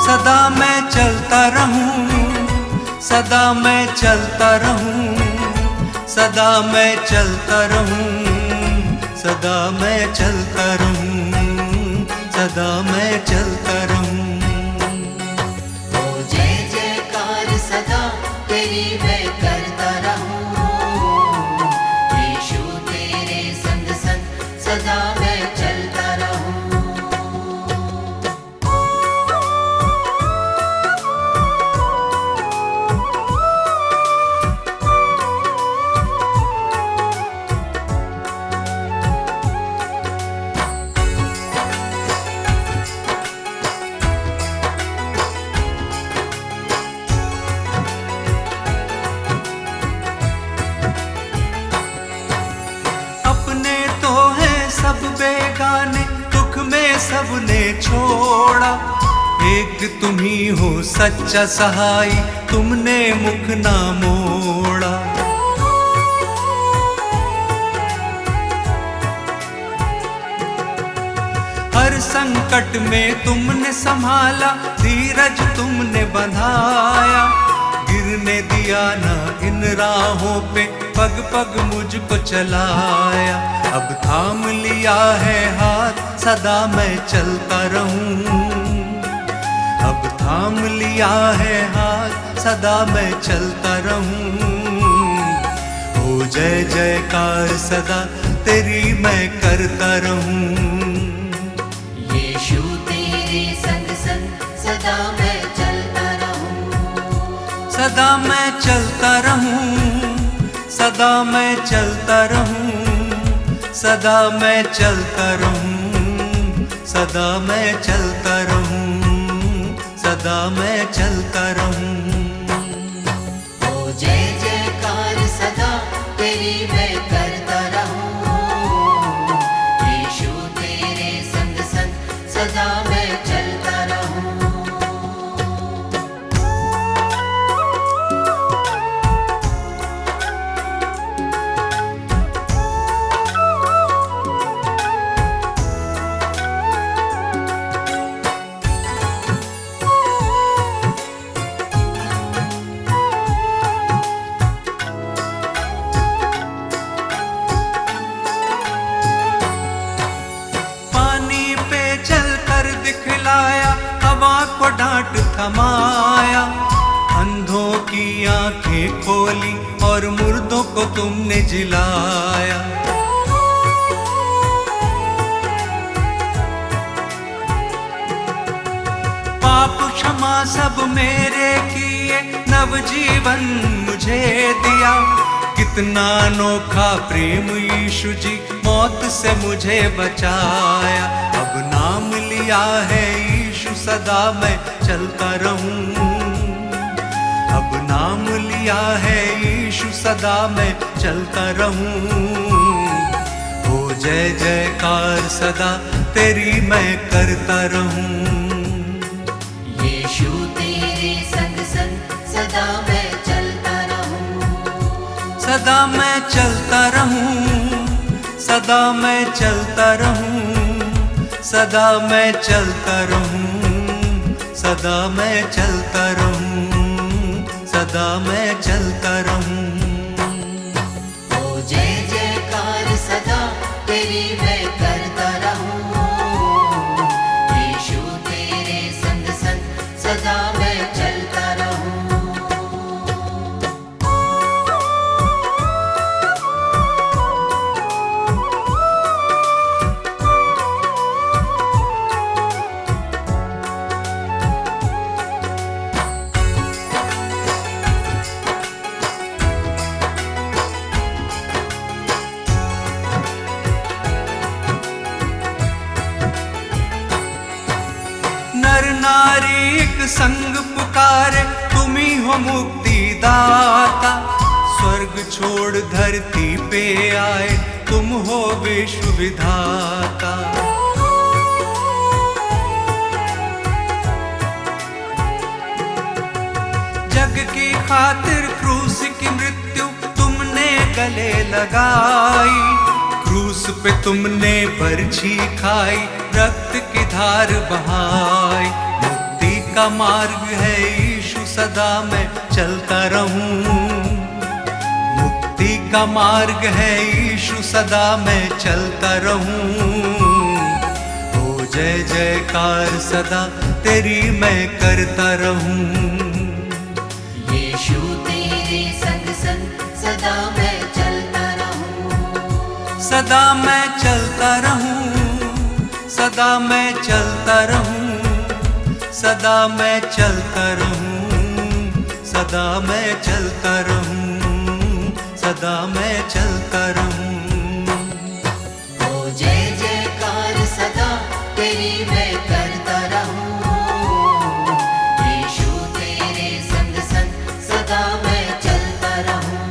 सदा मैं चलता रहूं। सदा मैं चलता रहूं। सदा मैं चलता रहूं। सदा मैं चलता रहूं। सदा मैं चलता रहूं। ओ जय जयकार सदा तेरी मैं करता रहूं। यीशु तेरे संग संग सदा मैं चलता रहूं। अपने तो हैं सब बेगाने, दुख में सबने छोड़ा। एक तुम ही हो सच्चा सहाय, तुमने मुख ना मोड़ा। हर संकट में तुमने संभाला, धीरज तुमने बंधाया। गिरने दिया ना इन राहों पे, पग पग मुझको चलाया। अब थाम लिया है हाथ, सदा मैं चलता रहूं। अब थाम लिया है हाथ, सदा मैं चलता रहूं। ओ जय जयकार सदा तेरी मैं करता रहूं। यीशु तेरे संग संग सदा मैं चलता रहूं। सदा मैं चलता रहूं। सदा मैं चलता रहूं। सदा मैं चलता रहूं। सदा मैं चलता रहूं। सदा मैं चलता रहूं। ओ जय जयकार सदा तेरी मैं करता रहूं। यीशु तेरे संग संग सदा मैं चलता रहूं। पानी पे चलकर दिखलाया, हवा को डांट थमाया। अंधों की आंखें खोली और मुर्दों को तुमने जिलाया। पाप क्षमा सब मेरे किए, नवजीवन मुझे दिया। कितना अनोखा प्रेम यीशु जी, मौत से मुझे बचाया। अब नाम लिया है यीशु, सदा मैं चलता रहूं। अब नाम लिया है यीशु, सदा मैं चलता रहूं। ओ जय जयकार सदा तेरी मैं करता रहूं। यीशु तेरे संग संग सदा मैं चलता रहूं। सदा मैं चलता रहूं। सदा मैं चलता रहूं। सदा मैं चलता रहूं। सदा मैं चलता रहूं। सदा मैं चलता रहूं। ओ जय जयकार सदा तेरी मैं करता रहूं। यीशु तेरे संग संग सदा मैं चलता रहूं। नारी एक संग पुकारे, तुम ही हो मुक्ति दाता। स्वर्ग छोड़ धरती पे आए, तुम हो विश्व विधाता। जग की खातिर क्रूस की मृत्यु तुमने गले लगाई, क्रूस पे तुमने बरछी खाई, रक्त की धार बहाई। मुक्ति का मार्ग है यीशु, सदा मैं चलता रहूं। मुक्ति का मार्ग है यीशु, सदा मैं चलता रहूं। ओ जय जयकार सदा तेरी मैं करता रहूं। यीशु तेरे संग संग सदा मैं चलता रहूं। सदा मैं चलता रहूं, सदा मैं चलता रहूं, सदा मैं चलता रहूं, सदा मैं चलता रहूं, सदा मैं चलता रहूं। ओ जय जयकार सदा तेरी मैं करता रहूं। यीशु तेरे संग संग सदा मैं चलता रहूं।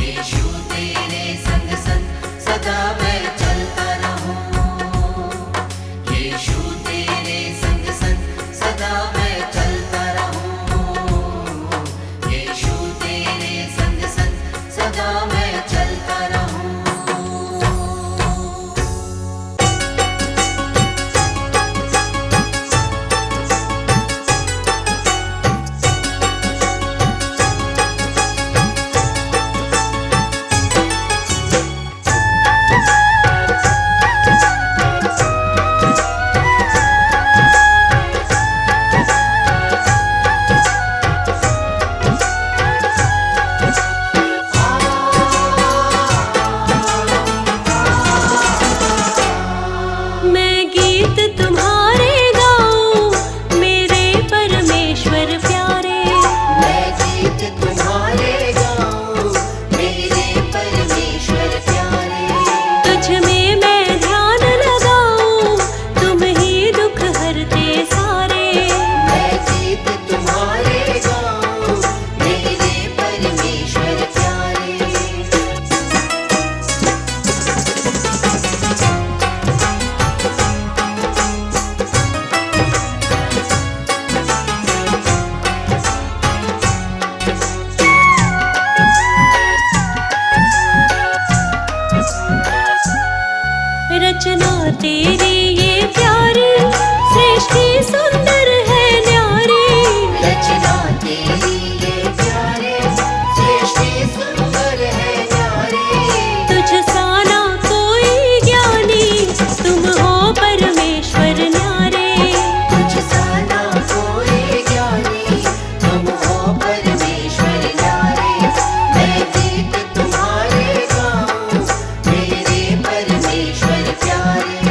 यीशु तेरे संग संग सदा मैं चलता रहूं। यीशु तेरे संग संग सदा मैं चलता रहूं। यीशु तेरे संग संग सदा मैं चलता रहूं। मैं गीत तुम्हारे गाऊं मेरे परमेश्वर प्यारे। मैं गीत तुम्हारे गाऊं मेरे परमेश्वर प्यारे। तुझ में मैं ध्यान लगाऊं, तुम ही दुख हरते सारे। मैं गीत तुम्हारे गाऊं मेरे परमेश्वर प्यारे। रचना तेरी ये प्यारी, सृष्टि सुंदर है न्यारी। रचना तेरी ये प्यारे, सृष्टि सुंदर है न्यारी। तुझ सा ना कोई ज्ञानी, तुम हो परमेश्वर न्यारे। तुझ सा ना कोई ज्ञानी, तुम हो परमेश्वर न्यारे। मैं गीत तुम्हारे गाऊं मेरे परमेश्वर प्यारे।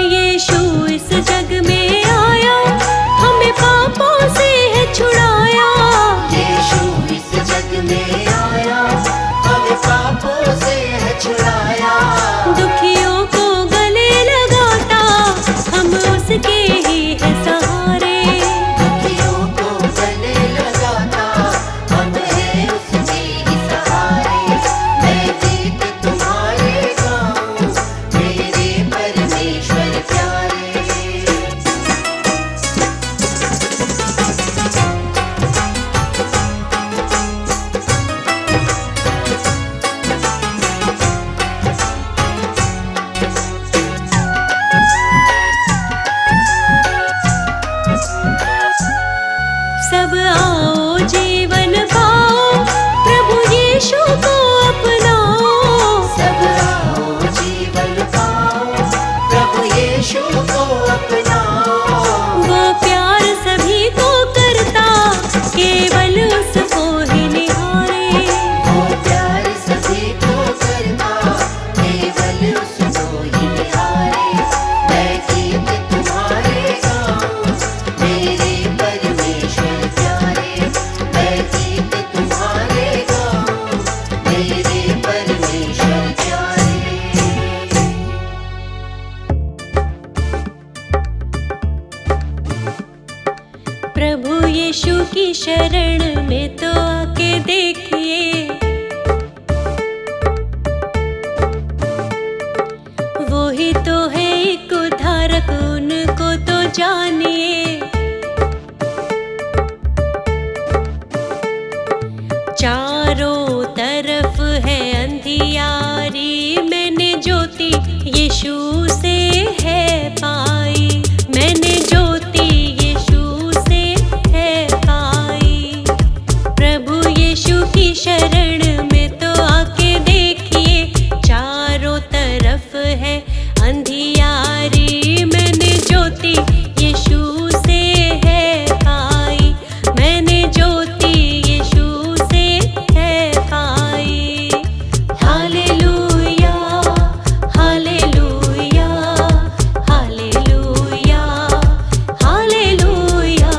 यीशु इस जग में आया, हमें पापों से है छुड़ाया। यीशु इस जग में आया, हमें पापों से है छुड़ाया। दुखियों को गले लगाता, हम उसके ही है सहारे। दुखियों को गले लगाता, हम हैं उसके ही सहारे। मैं गीत तुम्हारे गाऊं मेरे परमेश्वर प्यारे। प्रभु यीशु की शरण में तो आके देखिए, वो ही तो है एक उद्धारक, उनको तो जानिए। चारों तरफ है अंधियारी, मैंने ज्योति यीशु से है पाई, मैंने ज्योति यीशु से है पाई। प्रभु यीशु की शरण में तो आके देखिए, चारों तरफ है अंधियारी, मैंने ज्योति यीशु से है पाई, मैंने ज्योति यीशु से है पाई। Hallelujah hallelujah hallelujah hallelujah.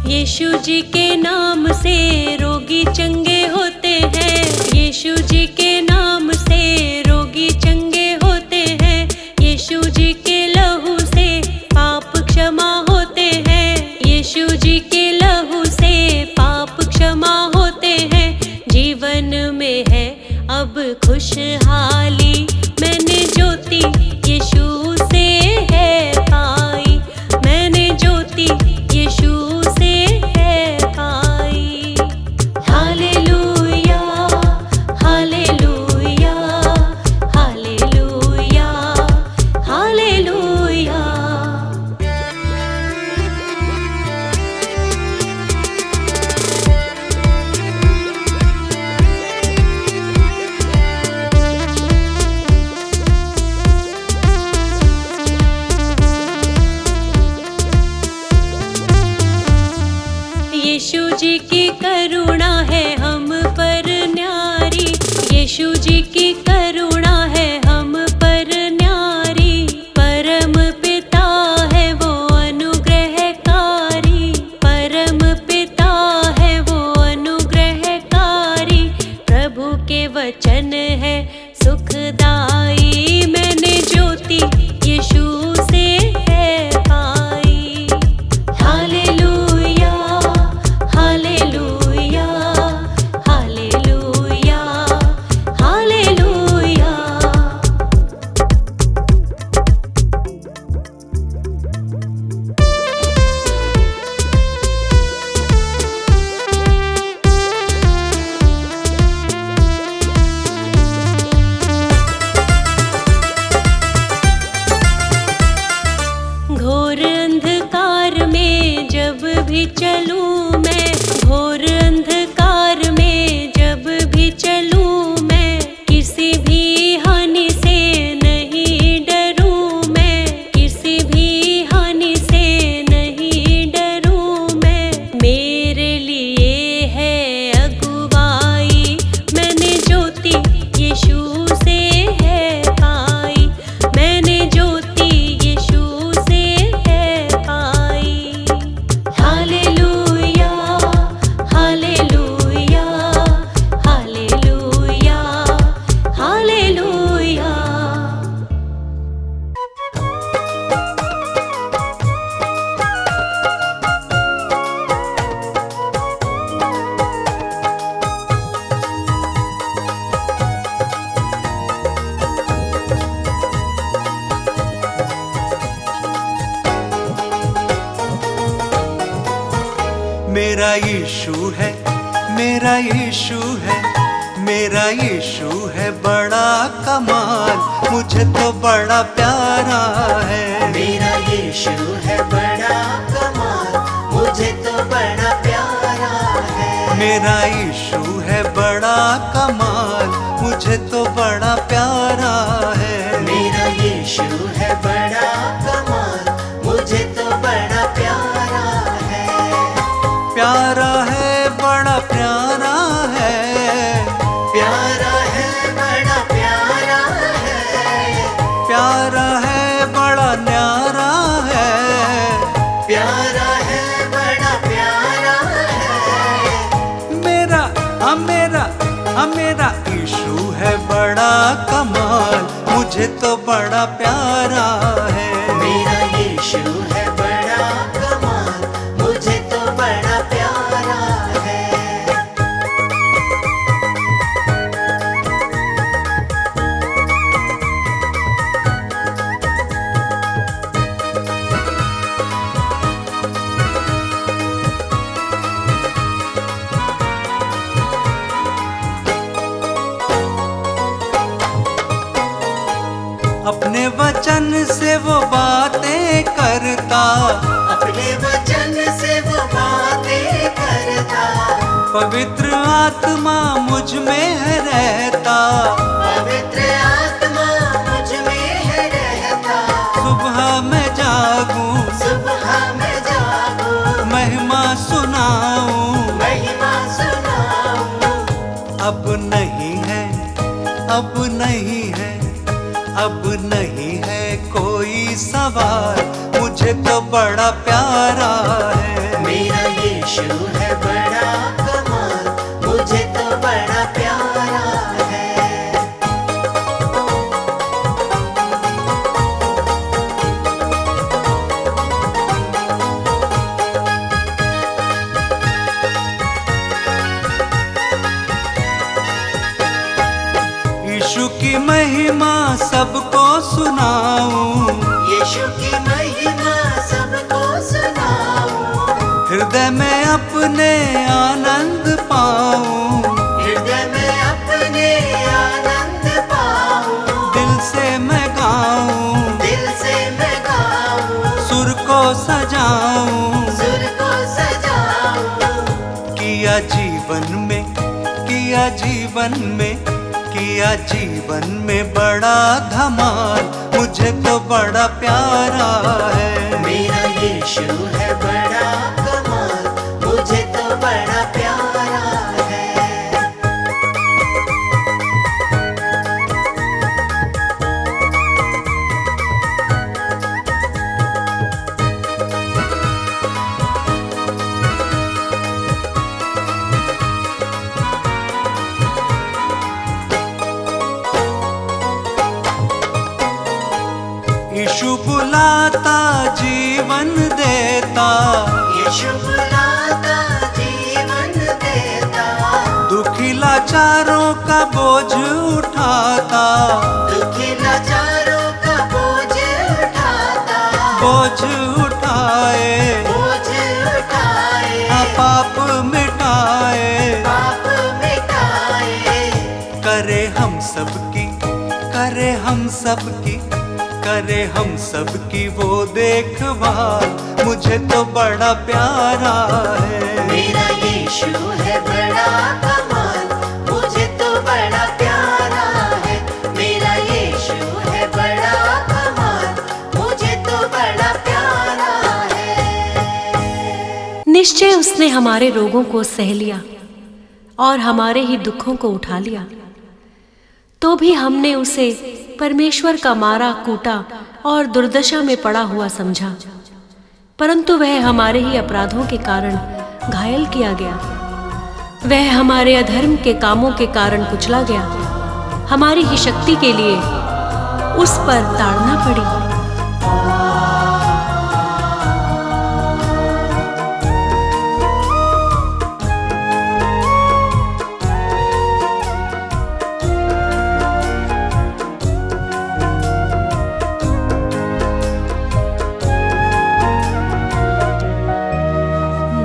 Yeshu ji के नाम से रोगी चंगे होते हैं, यीशु जी के नाम से रोगी चंगे होते हैं, यीशु जी के लहू से पाप क्षमा होते हैं, यीशु जी के लहू से पाप क्षमा होते हैं। जीवन में है अब खुशहाली, मैंने ज्योति यीशु से है पाई, मैंने ज्योति यीशु से है पाई। Hallelujah hallelujah hallelujah hallelujah. Yeshu ji की करुणा है हम पर न्यारी, यीशु जी की करुणा है हम पर न्यारी, परम पिता है वो अनुग्रहकारी, परम पिता है वो अनुग्रहकारी। प्रभु के वचन है सुखदाई, मैंने ज्योति यीशु से है पाई। Hallelujah hallelujah hallelujah hallelujah. घोर अंधकार में जब भी चलूं मैं, घोर अंधकार में जब भी चलूं मैं, किसी भी हानि से नहीं डरूं मैं, किसी भी हानि से नहीं डरूं मैं। मेरे लिए है अगुवाई, मैंने ज्योति यीशु से है पाई, मैंने ज्योति यीशु से है पाई। Hallelujah hallelujah hallelujah hallelujah. मेरा यीशु है, मेरा यीशु है, मेरा यीशु है बड़ा कमाल, मुझे तो बड़ा प्यारा है। मेरा यीशु है बड़ा कमाल, मुझे तो बड़ा प्यारा है। मेरा यीशु है बड़ा कमाल, मुझे तो बड़ा प्यारा है। मेरा यीशु है बड़ा कमाल, मुझे तो बड़ा प्यारा है। प्यारा है बड़ा प्यारा है, प्यारा है बड़ा प्यारा है। प्यारा है बड़ा न्यारा है। प्यारा है बड़ा प्यारा हाँ मेरा यीशु है बड़ा कमाल, मुझे तो बड़ा प्यारा है। मेरा यीशु है बड़ा कमाल, मुझे तो बड़ा प्यारा है। अपने वचन से वो बातें करता, अपने वचन से वो बातें करता, पवित्र आत्मा मुझ में है रहता। पवित्र आत्मा मुझ में है रहता। सुबह मैं जागूं, सुबह मैं जागूं, महिमा सुनाऊं, महिमा सुनाऊं। अब नहीं है, अब नहीं है, अब नहीं है कोई सवाल, मुझे तो बड़ा प्यारा है। मेरा यीशु है बड़ा कमाल, मुझे तो बड़ा प्यारा है। यीशु की महिमा सबको सुनाऊं, यीशु की महिमा सबको सुनाऊं। हृदय में अपने आनंद पाऊं, हृदय में अपने आनंद पाऊं। दिल से मैं गाऊं, दिल से मैं गाऊं, सुर को सजाऊं। सुर को सजाऊं। किया जीवन में, किया जीवन में, किया जीवन में बड़ा धमाल, मुझे तो बड़ा प्यारा है। मेरा यीशु है बड़ा कमाल, मुझे तो बड़ा प्यारा है। यीशु बुलाता जीवन देता, यीशु बुलाता जीवन देता, दुखी लाचारों का बोझ उठाता, दुखी लाचारों का बोझ उठाता, बोझ उठाए, बोझ उठाए, हाँ पाप मिटाए, पाप मिटाए। करे हम सबकी, करे हम सबकी, करे हम सबकी वो देखभाल, मुझे तो बड़ा प्यारा है। मेरा यीशु है बड़ा कमाल, मुझे तो बड़ा प्यारा है। मेरा यीशु है बड़ा कमाल, मुझे तो बड़ा प्यारा है। निश्चय उसने हमारे रोगों को सह लिया और हमारे ही दुखों को उठा लिया। तो भी हमने उसे परमेश्वर का मारा, कूटा और दुर्दशा में पड़ा हुआ समझा, परंतु वह हमारे ही अपराधों के कारण घायल किया गया, वह हमारे अधर्म के कामों के कारण कुचला गया, हमारी ही शक्ति के लिए उस पर ताड़ना पड़ी।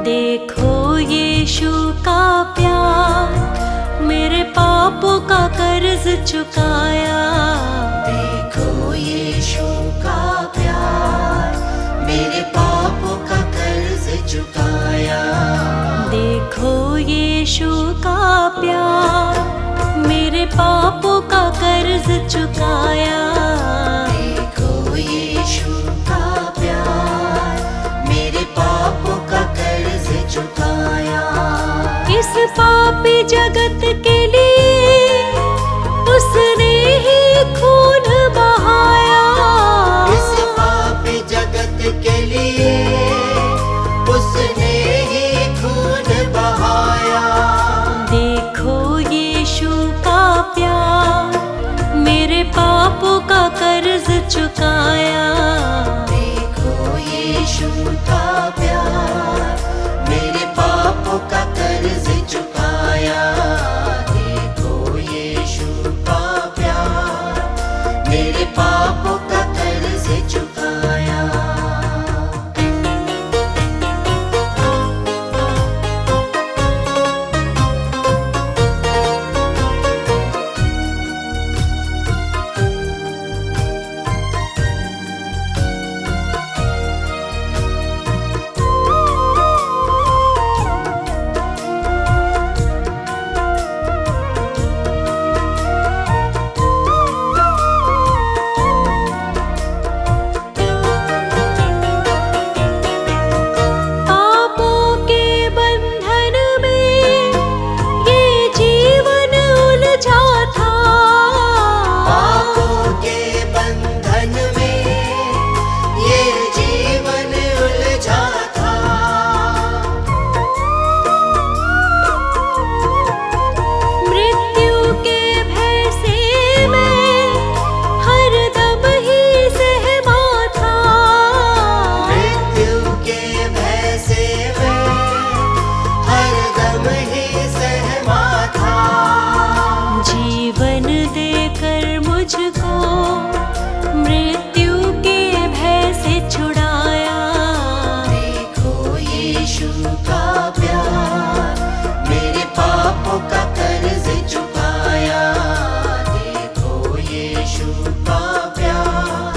देखो यीशु का प्यार, मेरे पापों का कर्ज चुकाया। देखो यीशु का प्यार, मेरे पापों का कर्ज चुकाया। देखो यीशु का प्यार, मेरे पापों का कर्ज चुकाया। देखो यीशु का प्यार, मेरे पापों का कर्ज चुकाया। इस पापी जगत के लिए उसने ही खून बहाया। इस पापी जगत के लिए उसने ही खून बहाया। देखो यीशु चुकाया। देखो यीशु का प्यार, मेरे पापों का कर्ज चुकाया। देखो यीशु का प्यार, मेरे पापों का कर्ज चुकाया। पापों के बंधन में ये जीवन उलझा था। पापों के बंधन में ये जीवन उलझा था। मृत्यु के भय से मैं हरदम ही सहमा था। मृत्यु के भय से मैं हरदम ही सहमा था। जीवन देकर मुझको मृत्यु के भय से छुड़ाया। देखो यीशु का प्यार, मेरे पापों का कर्ज चुकाया। देखो यीशु का प्यार,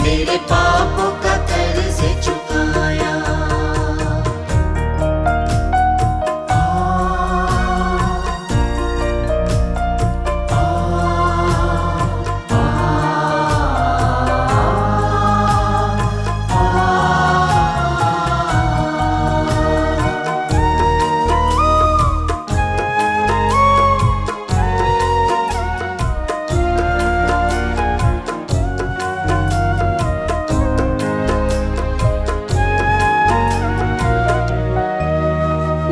मेरे पापों का कर्ज चुकाया।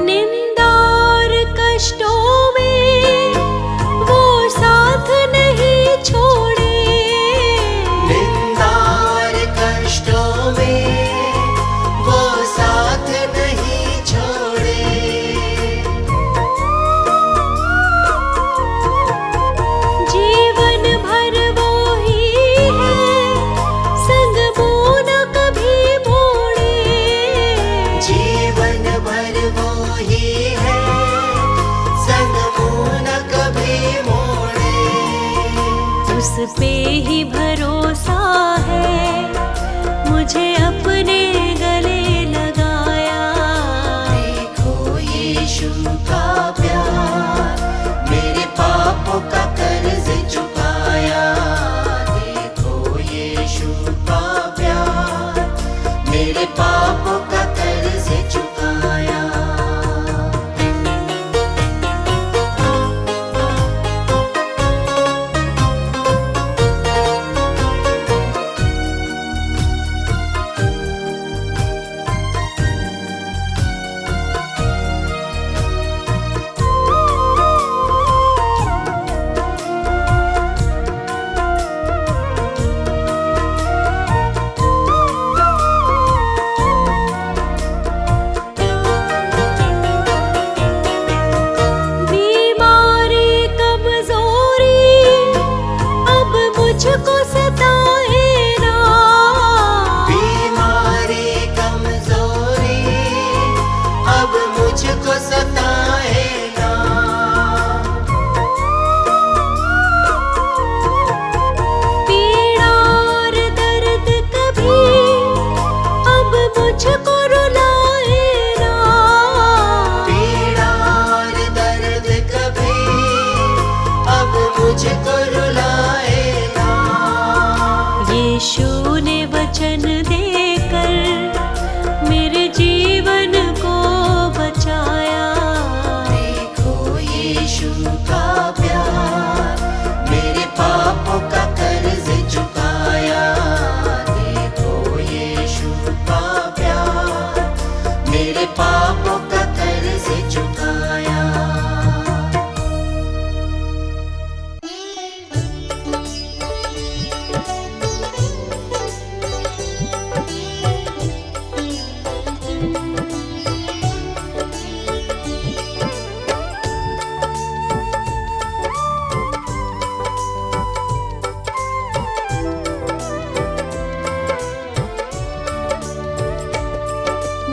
निंदा और कष्टों में वो साथ नहीं छोड़े। निंदा और कष्टों में वो साथ नहीं छोड़े। जीवन भर वो ही है, संग वो न कभी मोड़े। जीवन भर वो ही है, संग मुँह न कभी मोड़े। उस पे ही भरोसा है, मुझे अपने गले लगाया। देखो यीशु का प्यार, मेरे पापों का कर्ज चुकाया। देखो यीशु का प्यार, मेरे पापों का कर्ज चुकाया।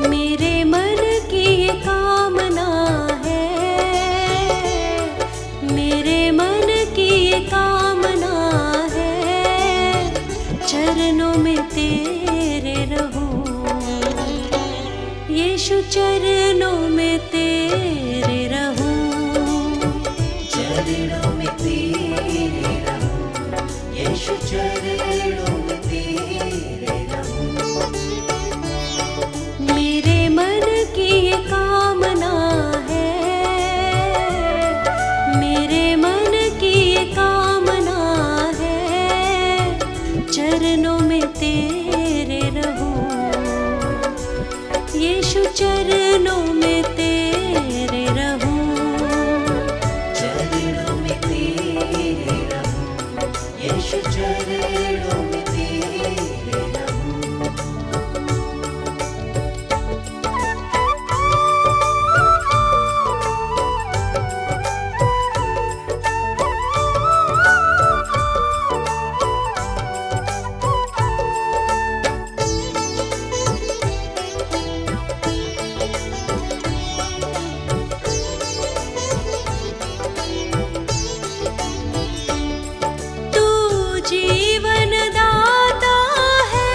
मेरे मन की ये कामना है, मेरे मन की ये कामना है, चरणों में तेरे रहूं, यीशु चरणों में तेरे रहूं, चरणों में तेरे रहूं, यीशु चरणों में तेरे रहूं। मेरे मन की ये कामना है, मेरे मन की ये कामना है, चरणों में तेरे रहूं, यीशु चरणों में तेरे रहूं, चरणों में तेरे रहूं, यीशु चरणों में तेरे रहूं। तू जीवन दाता है,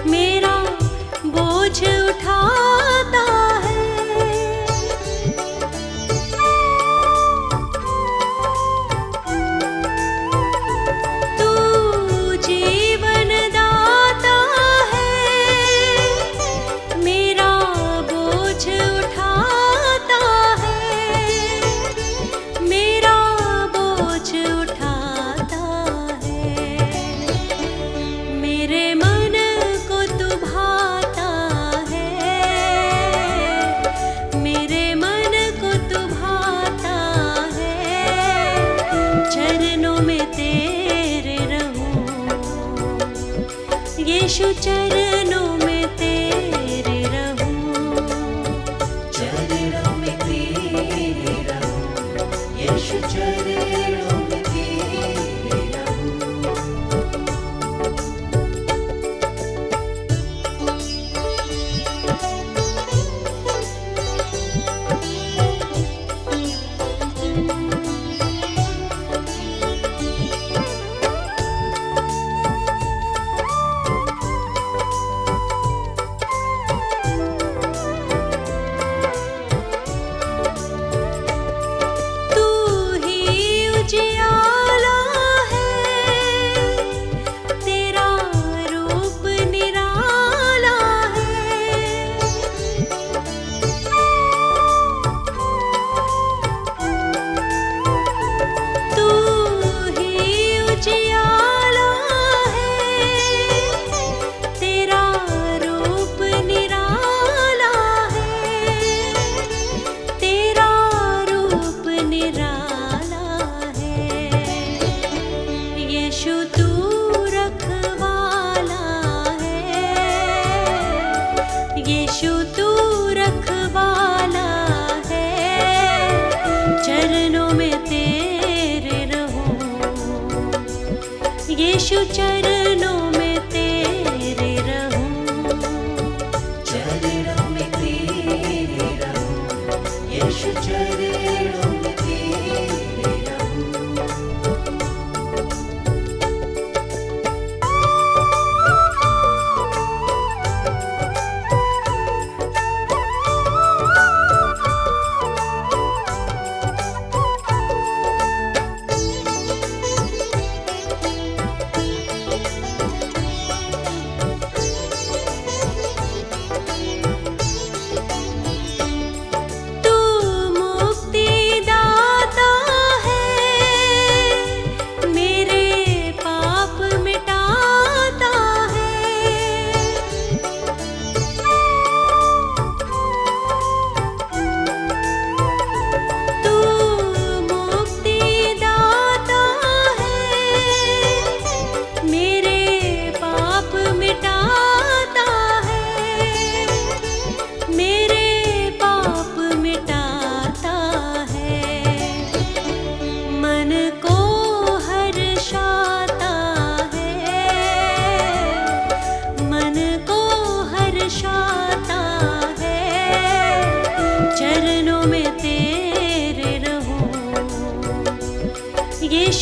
मेरा बोझ उठाता है, तू जीवन दाता है, मेरा बोझ उठाता है, मेरा बोझ उठाता है, मेरे मन को तू भाता है, मेरे मन को तू भाता है, चरणों में तेरे रहूं, यीशु चरणों में तेरे रहूं, चरणों में तेरे रहूं, यीशु चरणों में तेरे रहूं।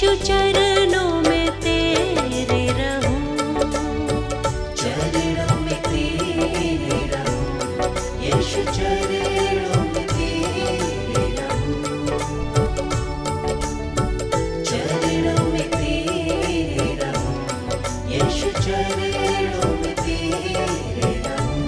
यीशु चरणों में तेरे रहूं, चरणों में तेरे रहूं, यीशु चरणों में तेरे रहूं, चरणों में तेरे रहूं, यीशु चरणों में तेरे रहूं।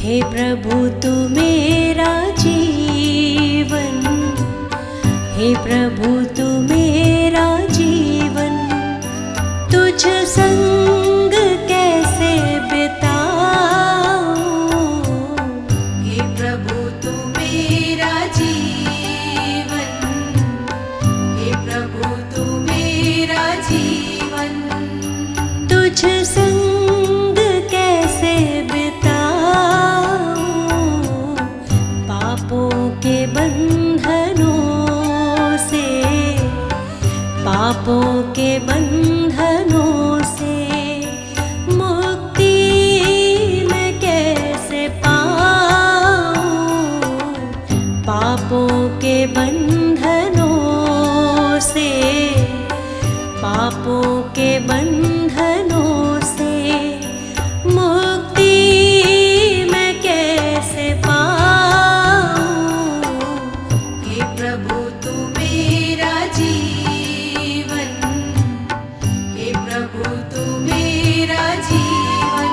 हे प्रभु तू मेरा जीवन, हे प्रभु तू मेरा जीवन, तुझ संग कैसे बिताऊं। हे प्रभु तू मेरा जीवन, हे प्रभु तू मेरा जीवन, तुझ संग कैसे बिताऊं। पापों के बंधनों से, पापों के बंधनों से मुक्ति मैं कैसे पाऊं। पापों के बंधनों से, पापों के बंधनों से मुक्ति मैं कैसे पाऊं। हे प्रभु तू मेरा जीवन, हे प्रभु तू मेरा जीवन।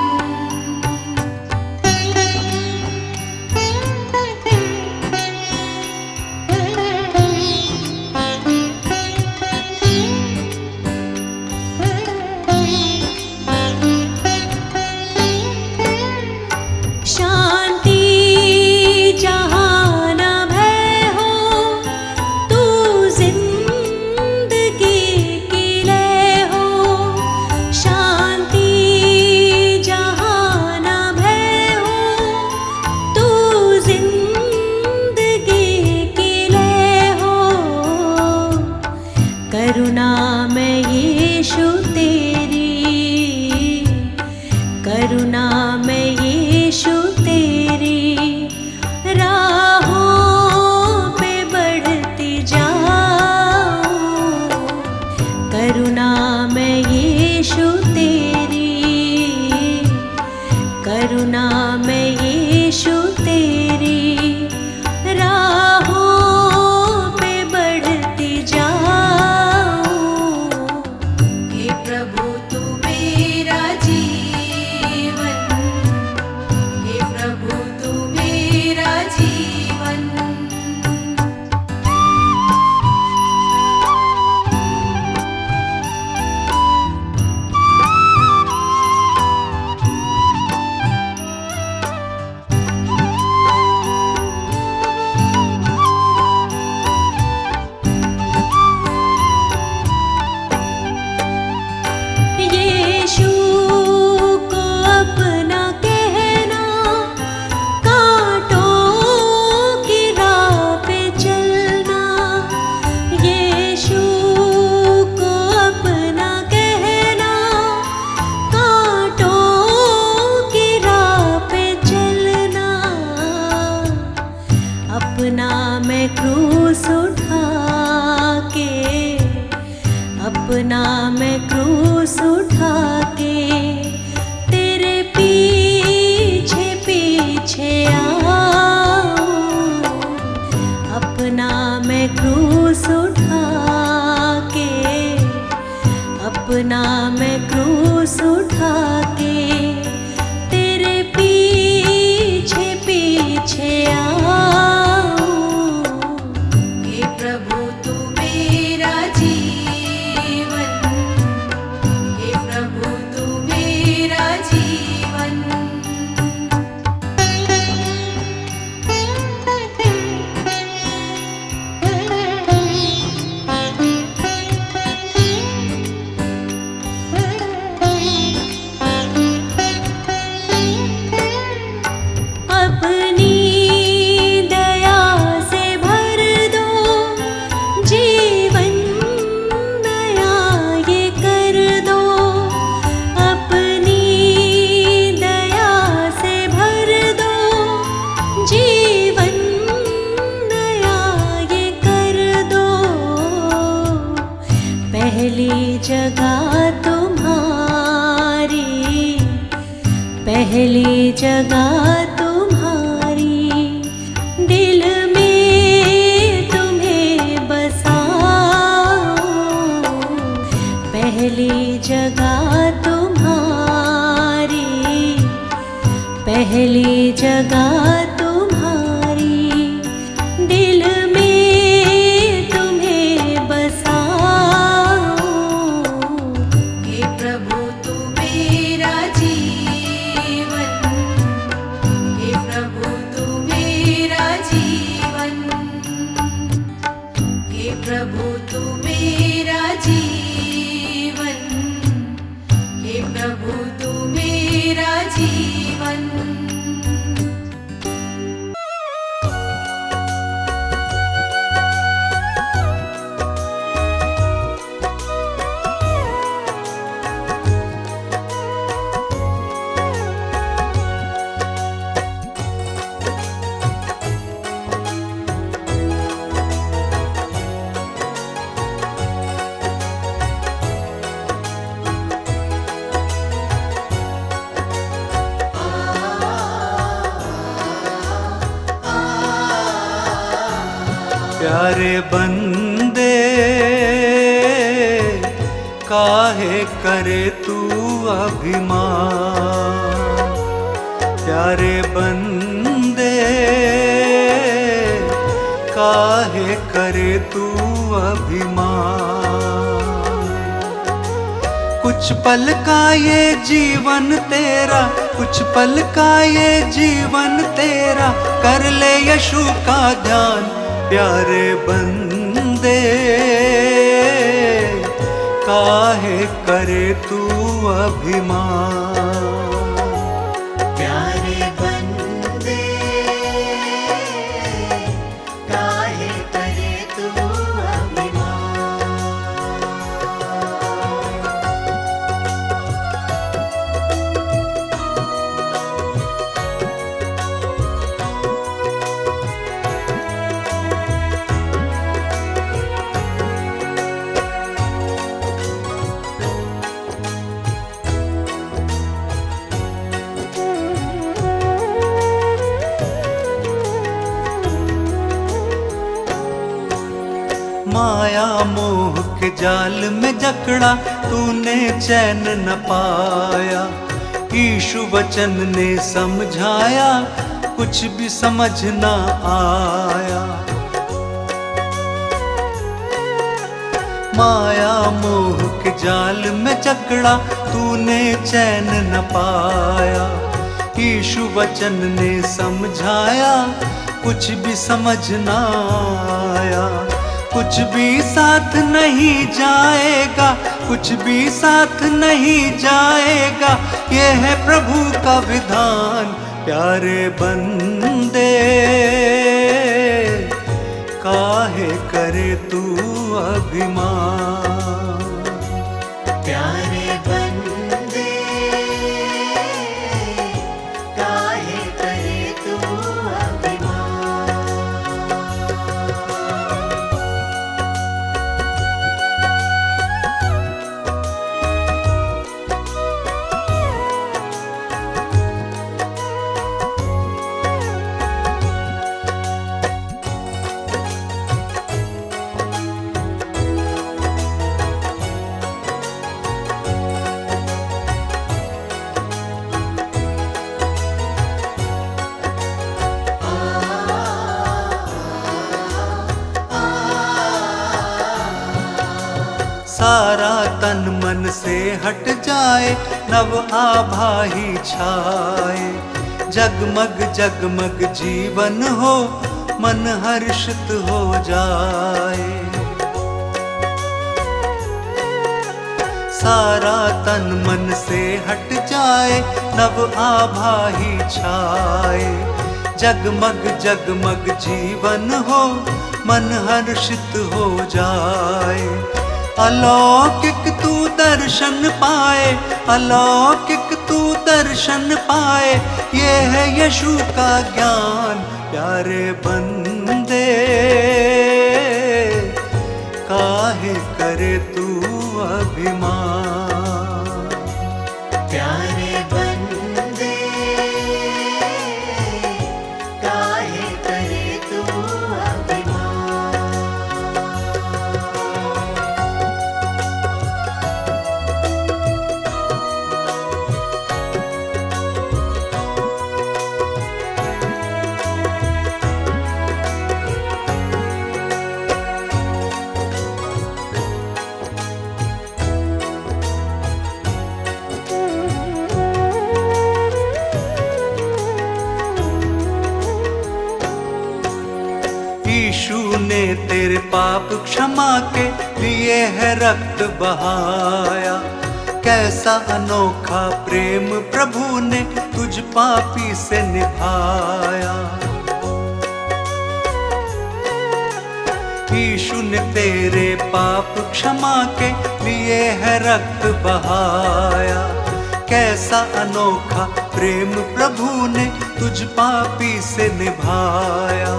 जगह तुम्हारी, दिल में तुम्हें बसाऊं, पहली जगह तुम्हारी, पहली जगह तुम्हारी, दिल में तुम्हें बसाऊं। हे प्रभु तू मेरा जीवन, हे प्रभु तू मेरा जीवन, हे प्रभु तू मेरा जीवन, हे प्रभु तू मेरा जीवन। प्यारे बंदे काहे करे तू अभिमान, प्यारे बंदे काहे करे तू अभिमान। कुछ पल का ये जीवन तेरा, कुछ पल का ये जीवन तेरा, कर ले यीशु का ध्यान। प्यारे बंदे काहे करे तू अभिमान, प्यारे बंदे काहे करे तू अभिमान। माया मोह के जाल में जकड़ा तूने चैन न पाया, यीशु वचन ने समझाया कुछ भी समझ न आया। माया मोह के जाल में जकड़ा तूने चैन न पाया, यीशु वचन ने समझाया कुछ भी समझ न आया। कुछ भी साथ नहीं जाएगा, कुछ भी साथ नहीं जाएगा, ये है प्रभु का विधान। प्यारे बंदे काहे करे तू अभिमान, प्यारे बंदे काहे करे तू अभिमान। सारा तन मन से हट जाए, नव आभा ही छाए, जगमग जगमग जीवन हो, मन हर्षित हो जाए। सारा तन मन से हट जाए, नव आभा ही छाए, जगमग जगमग जीवन हो, मन हर्षित हो जाए। अलौकिक तू दर्शन पाए, अलौकिक तू दर्शन पाए, ये है यीशु का ज्ञान। प्यारे बंदे काहे करे तू अभिमान, प्यारे बंदे ने तेरे पाप क्षमा के लिए है रक्त बहाया। कैसा अनोखा प्रेम प्रभु ने तुझ पापी से निभाया। यीशु ने तेरे पाप क्षमा के लिए है रक्त बहाया। कैसा अनोखा प्रेम प्रभु ने तुझ पापी से निभाया।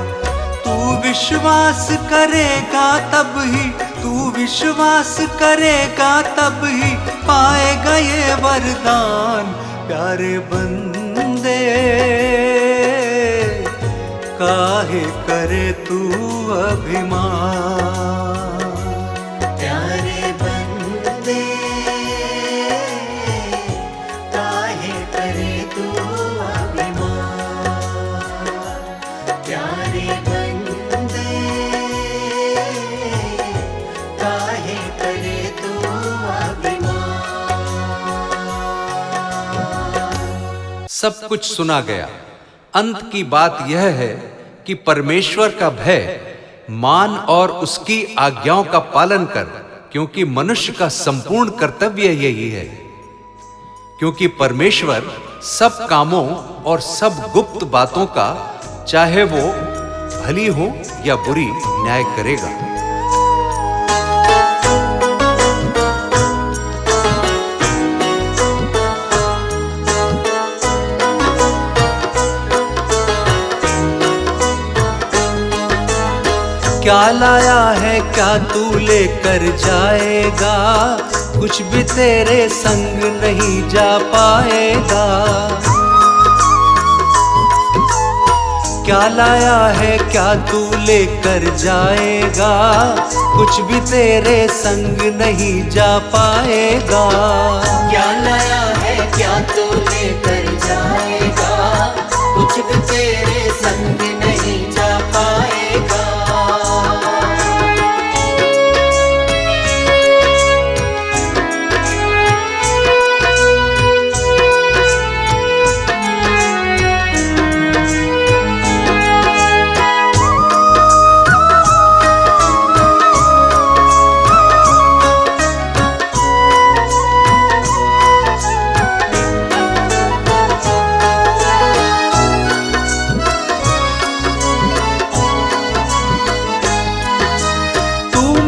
तू विश्वास करेगा तब ही, तू विश्वास करेगा तब ही पाएगा ये वरदान। प्यारे बंदे काहे करे तू अभिमान। प्यारे बंदे काहे करे तू अभिमान। प्यारे बंदे काहे करे तू अभिमान। सब कुछ सुना गया। अंत की बात यह है कि परमेश्वर का भय मान और उसकी आज्ञाओं का पालन कर, क्योंकि मनुष्य का संपूर्ण कर्तव्य यही है। क्योंकि परमेश्वर सब कामों और सब गुप्त बातों का, चाहे वो भली हो या बुरी, न्याय करेगा। क्या लाया है क्या तू लेकर जाएगा, कुछ भी तेरे संग नहीं जा पाएगा। क्या लाया है क्या तू लेकर जाएगा, कुछ भी तेरे संग नहीं जा पाएगा। क्या लाया है क्या तू लेकर जाएगा, कुछ भी तेरे संग नहीं जा पाएगा।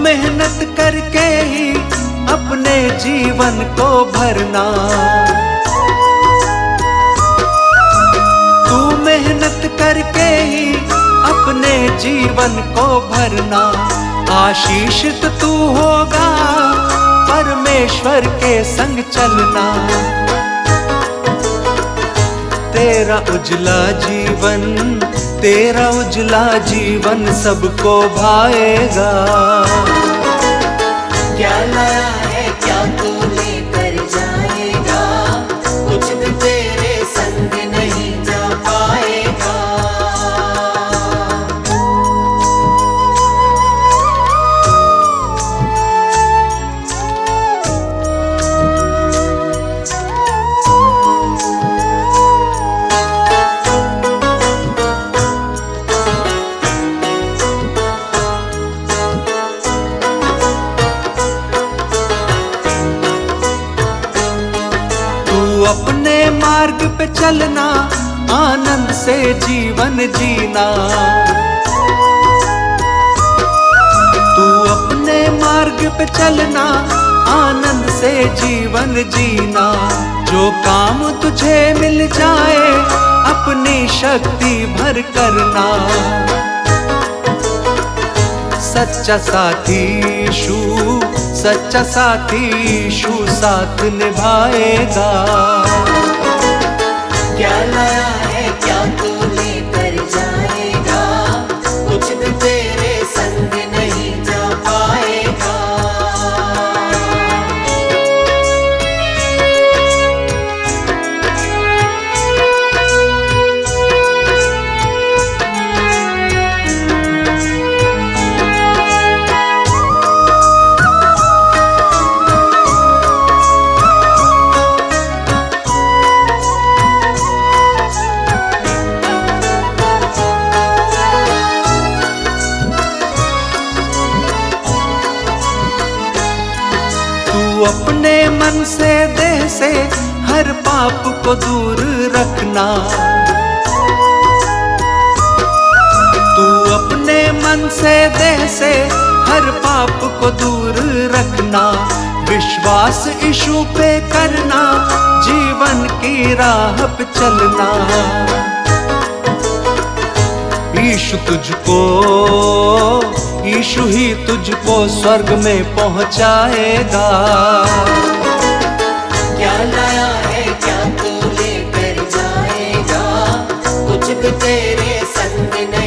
मेहनत करके ही अपने जीवन को भरना। तू मेहनत करके ही अपने जीवन को भरना। आशीषित तू होगा परमेश्वर के संग चलना। तेरा उजला जीवन, तेरा उजला जीवन सबको भाएगा। क्या लाया है क्या तू लेकर जाएगा, कुछ भी तेरे संग नहीं जा पाएगा। अपने मार्ग पे चलना, आनंद से जीवन जीना। तू अपने मार्ग पे चलना, आनंद से जीवन जीना। जो काम तुझे मिल जाए अपनी शक्ति भर करना। सच्चा साथी यीशु, सच्चा साथी यीशु साथ निभाएगा। क्या लाया है क्या तू लेकर जाएगा, कुछ भी तेरे संग नहीं जा पाएगा। अपने मन से देह से हर पाप को दूर रखना। तू अपने मन से देह से हर पाप को दूर रखना। विश्वास यीशु पे करना, जीवन की राह पे चलना। यीशु तुझको, यीशु ही तुझको स्वर्ग में पहुंचाएगा। क्या लाया है क्या तू लेकर जाएगा, कुछ भी तेरे संग नहीं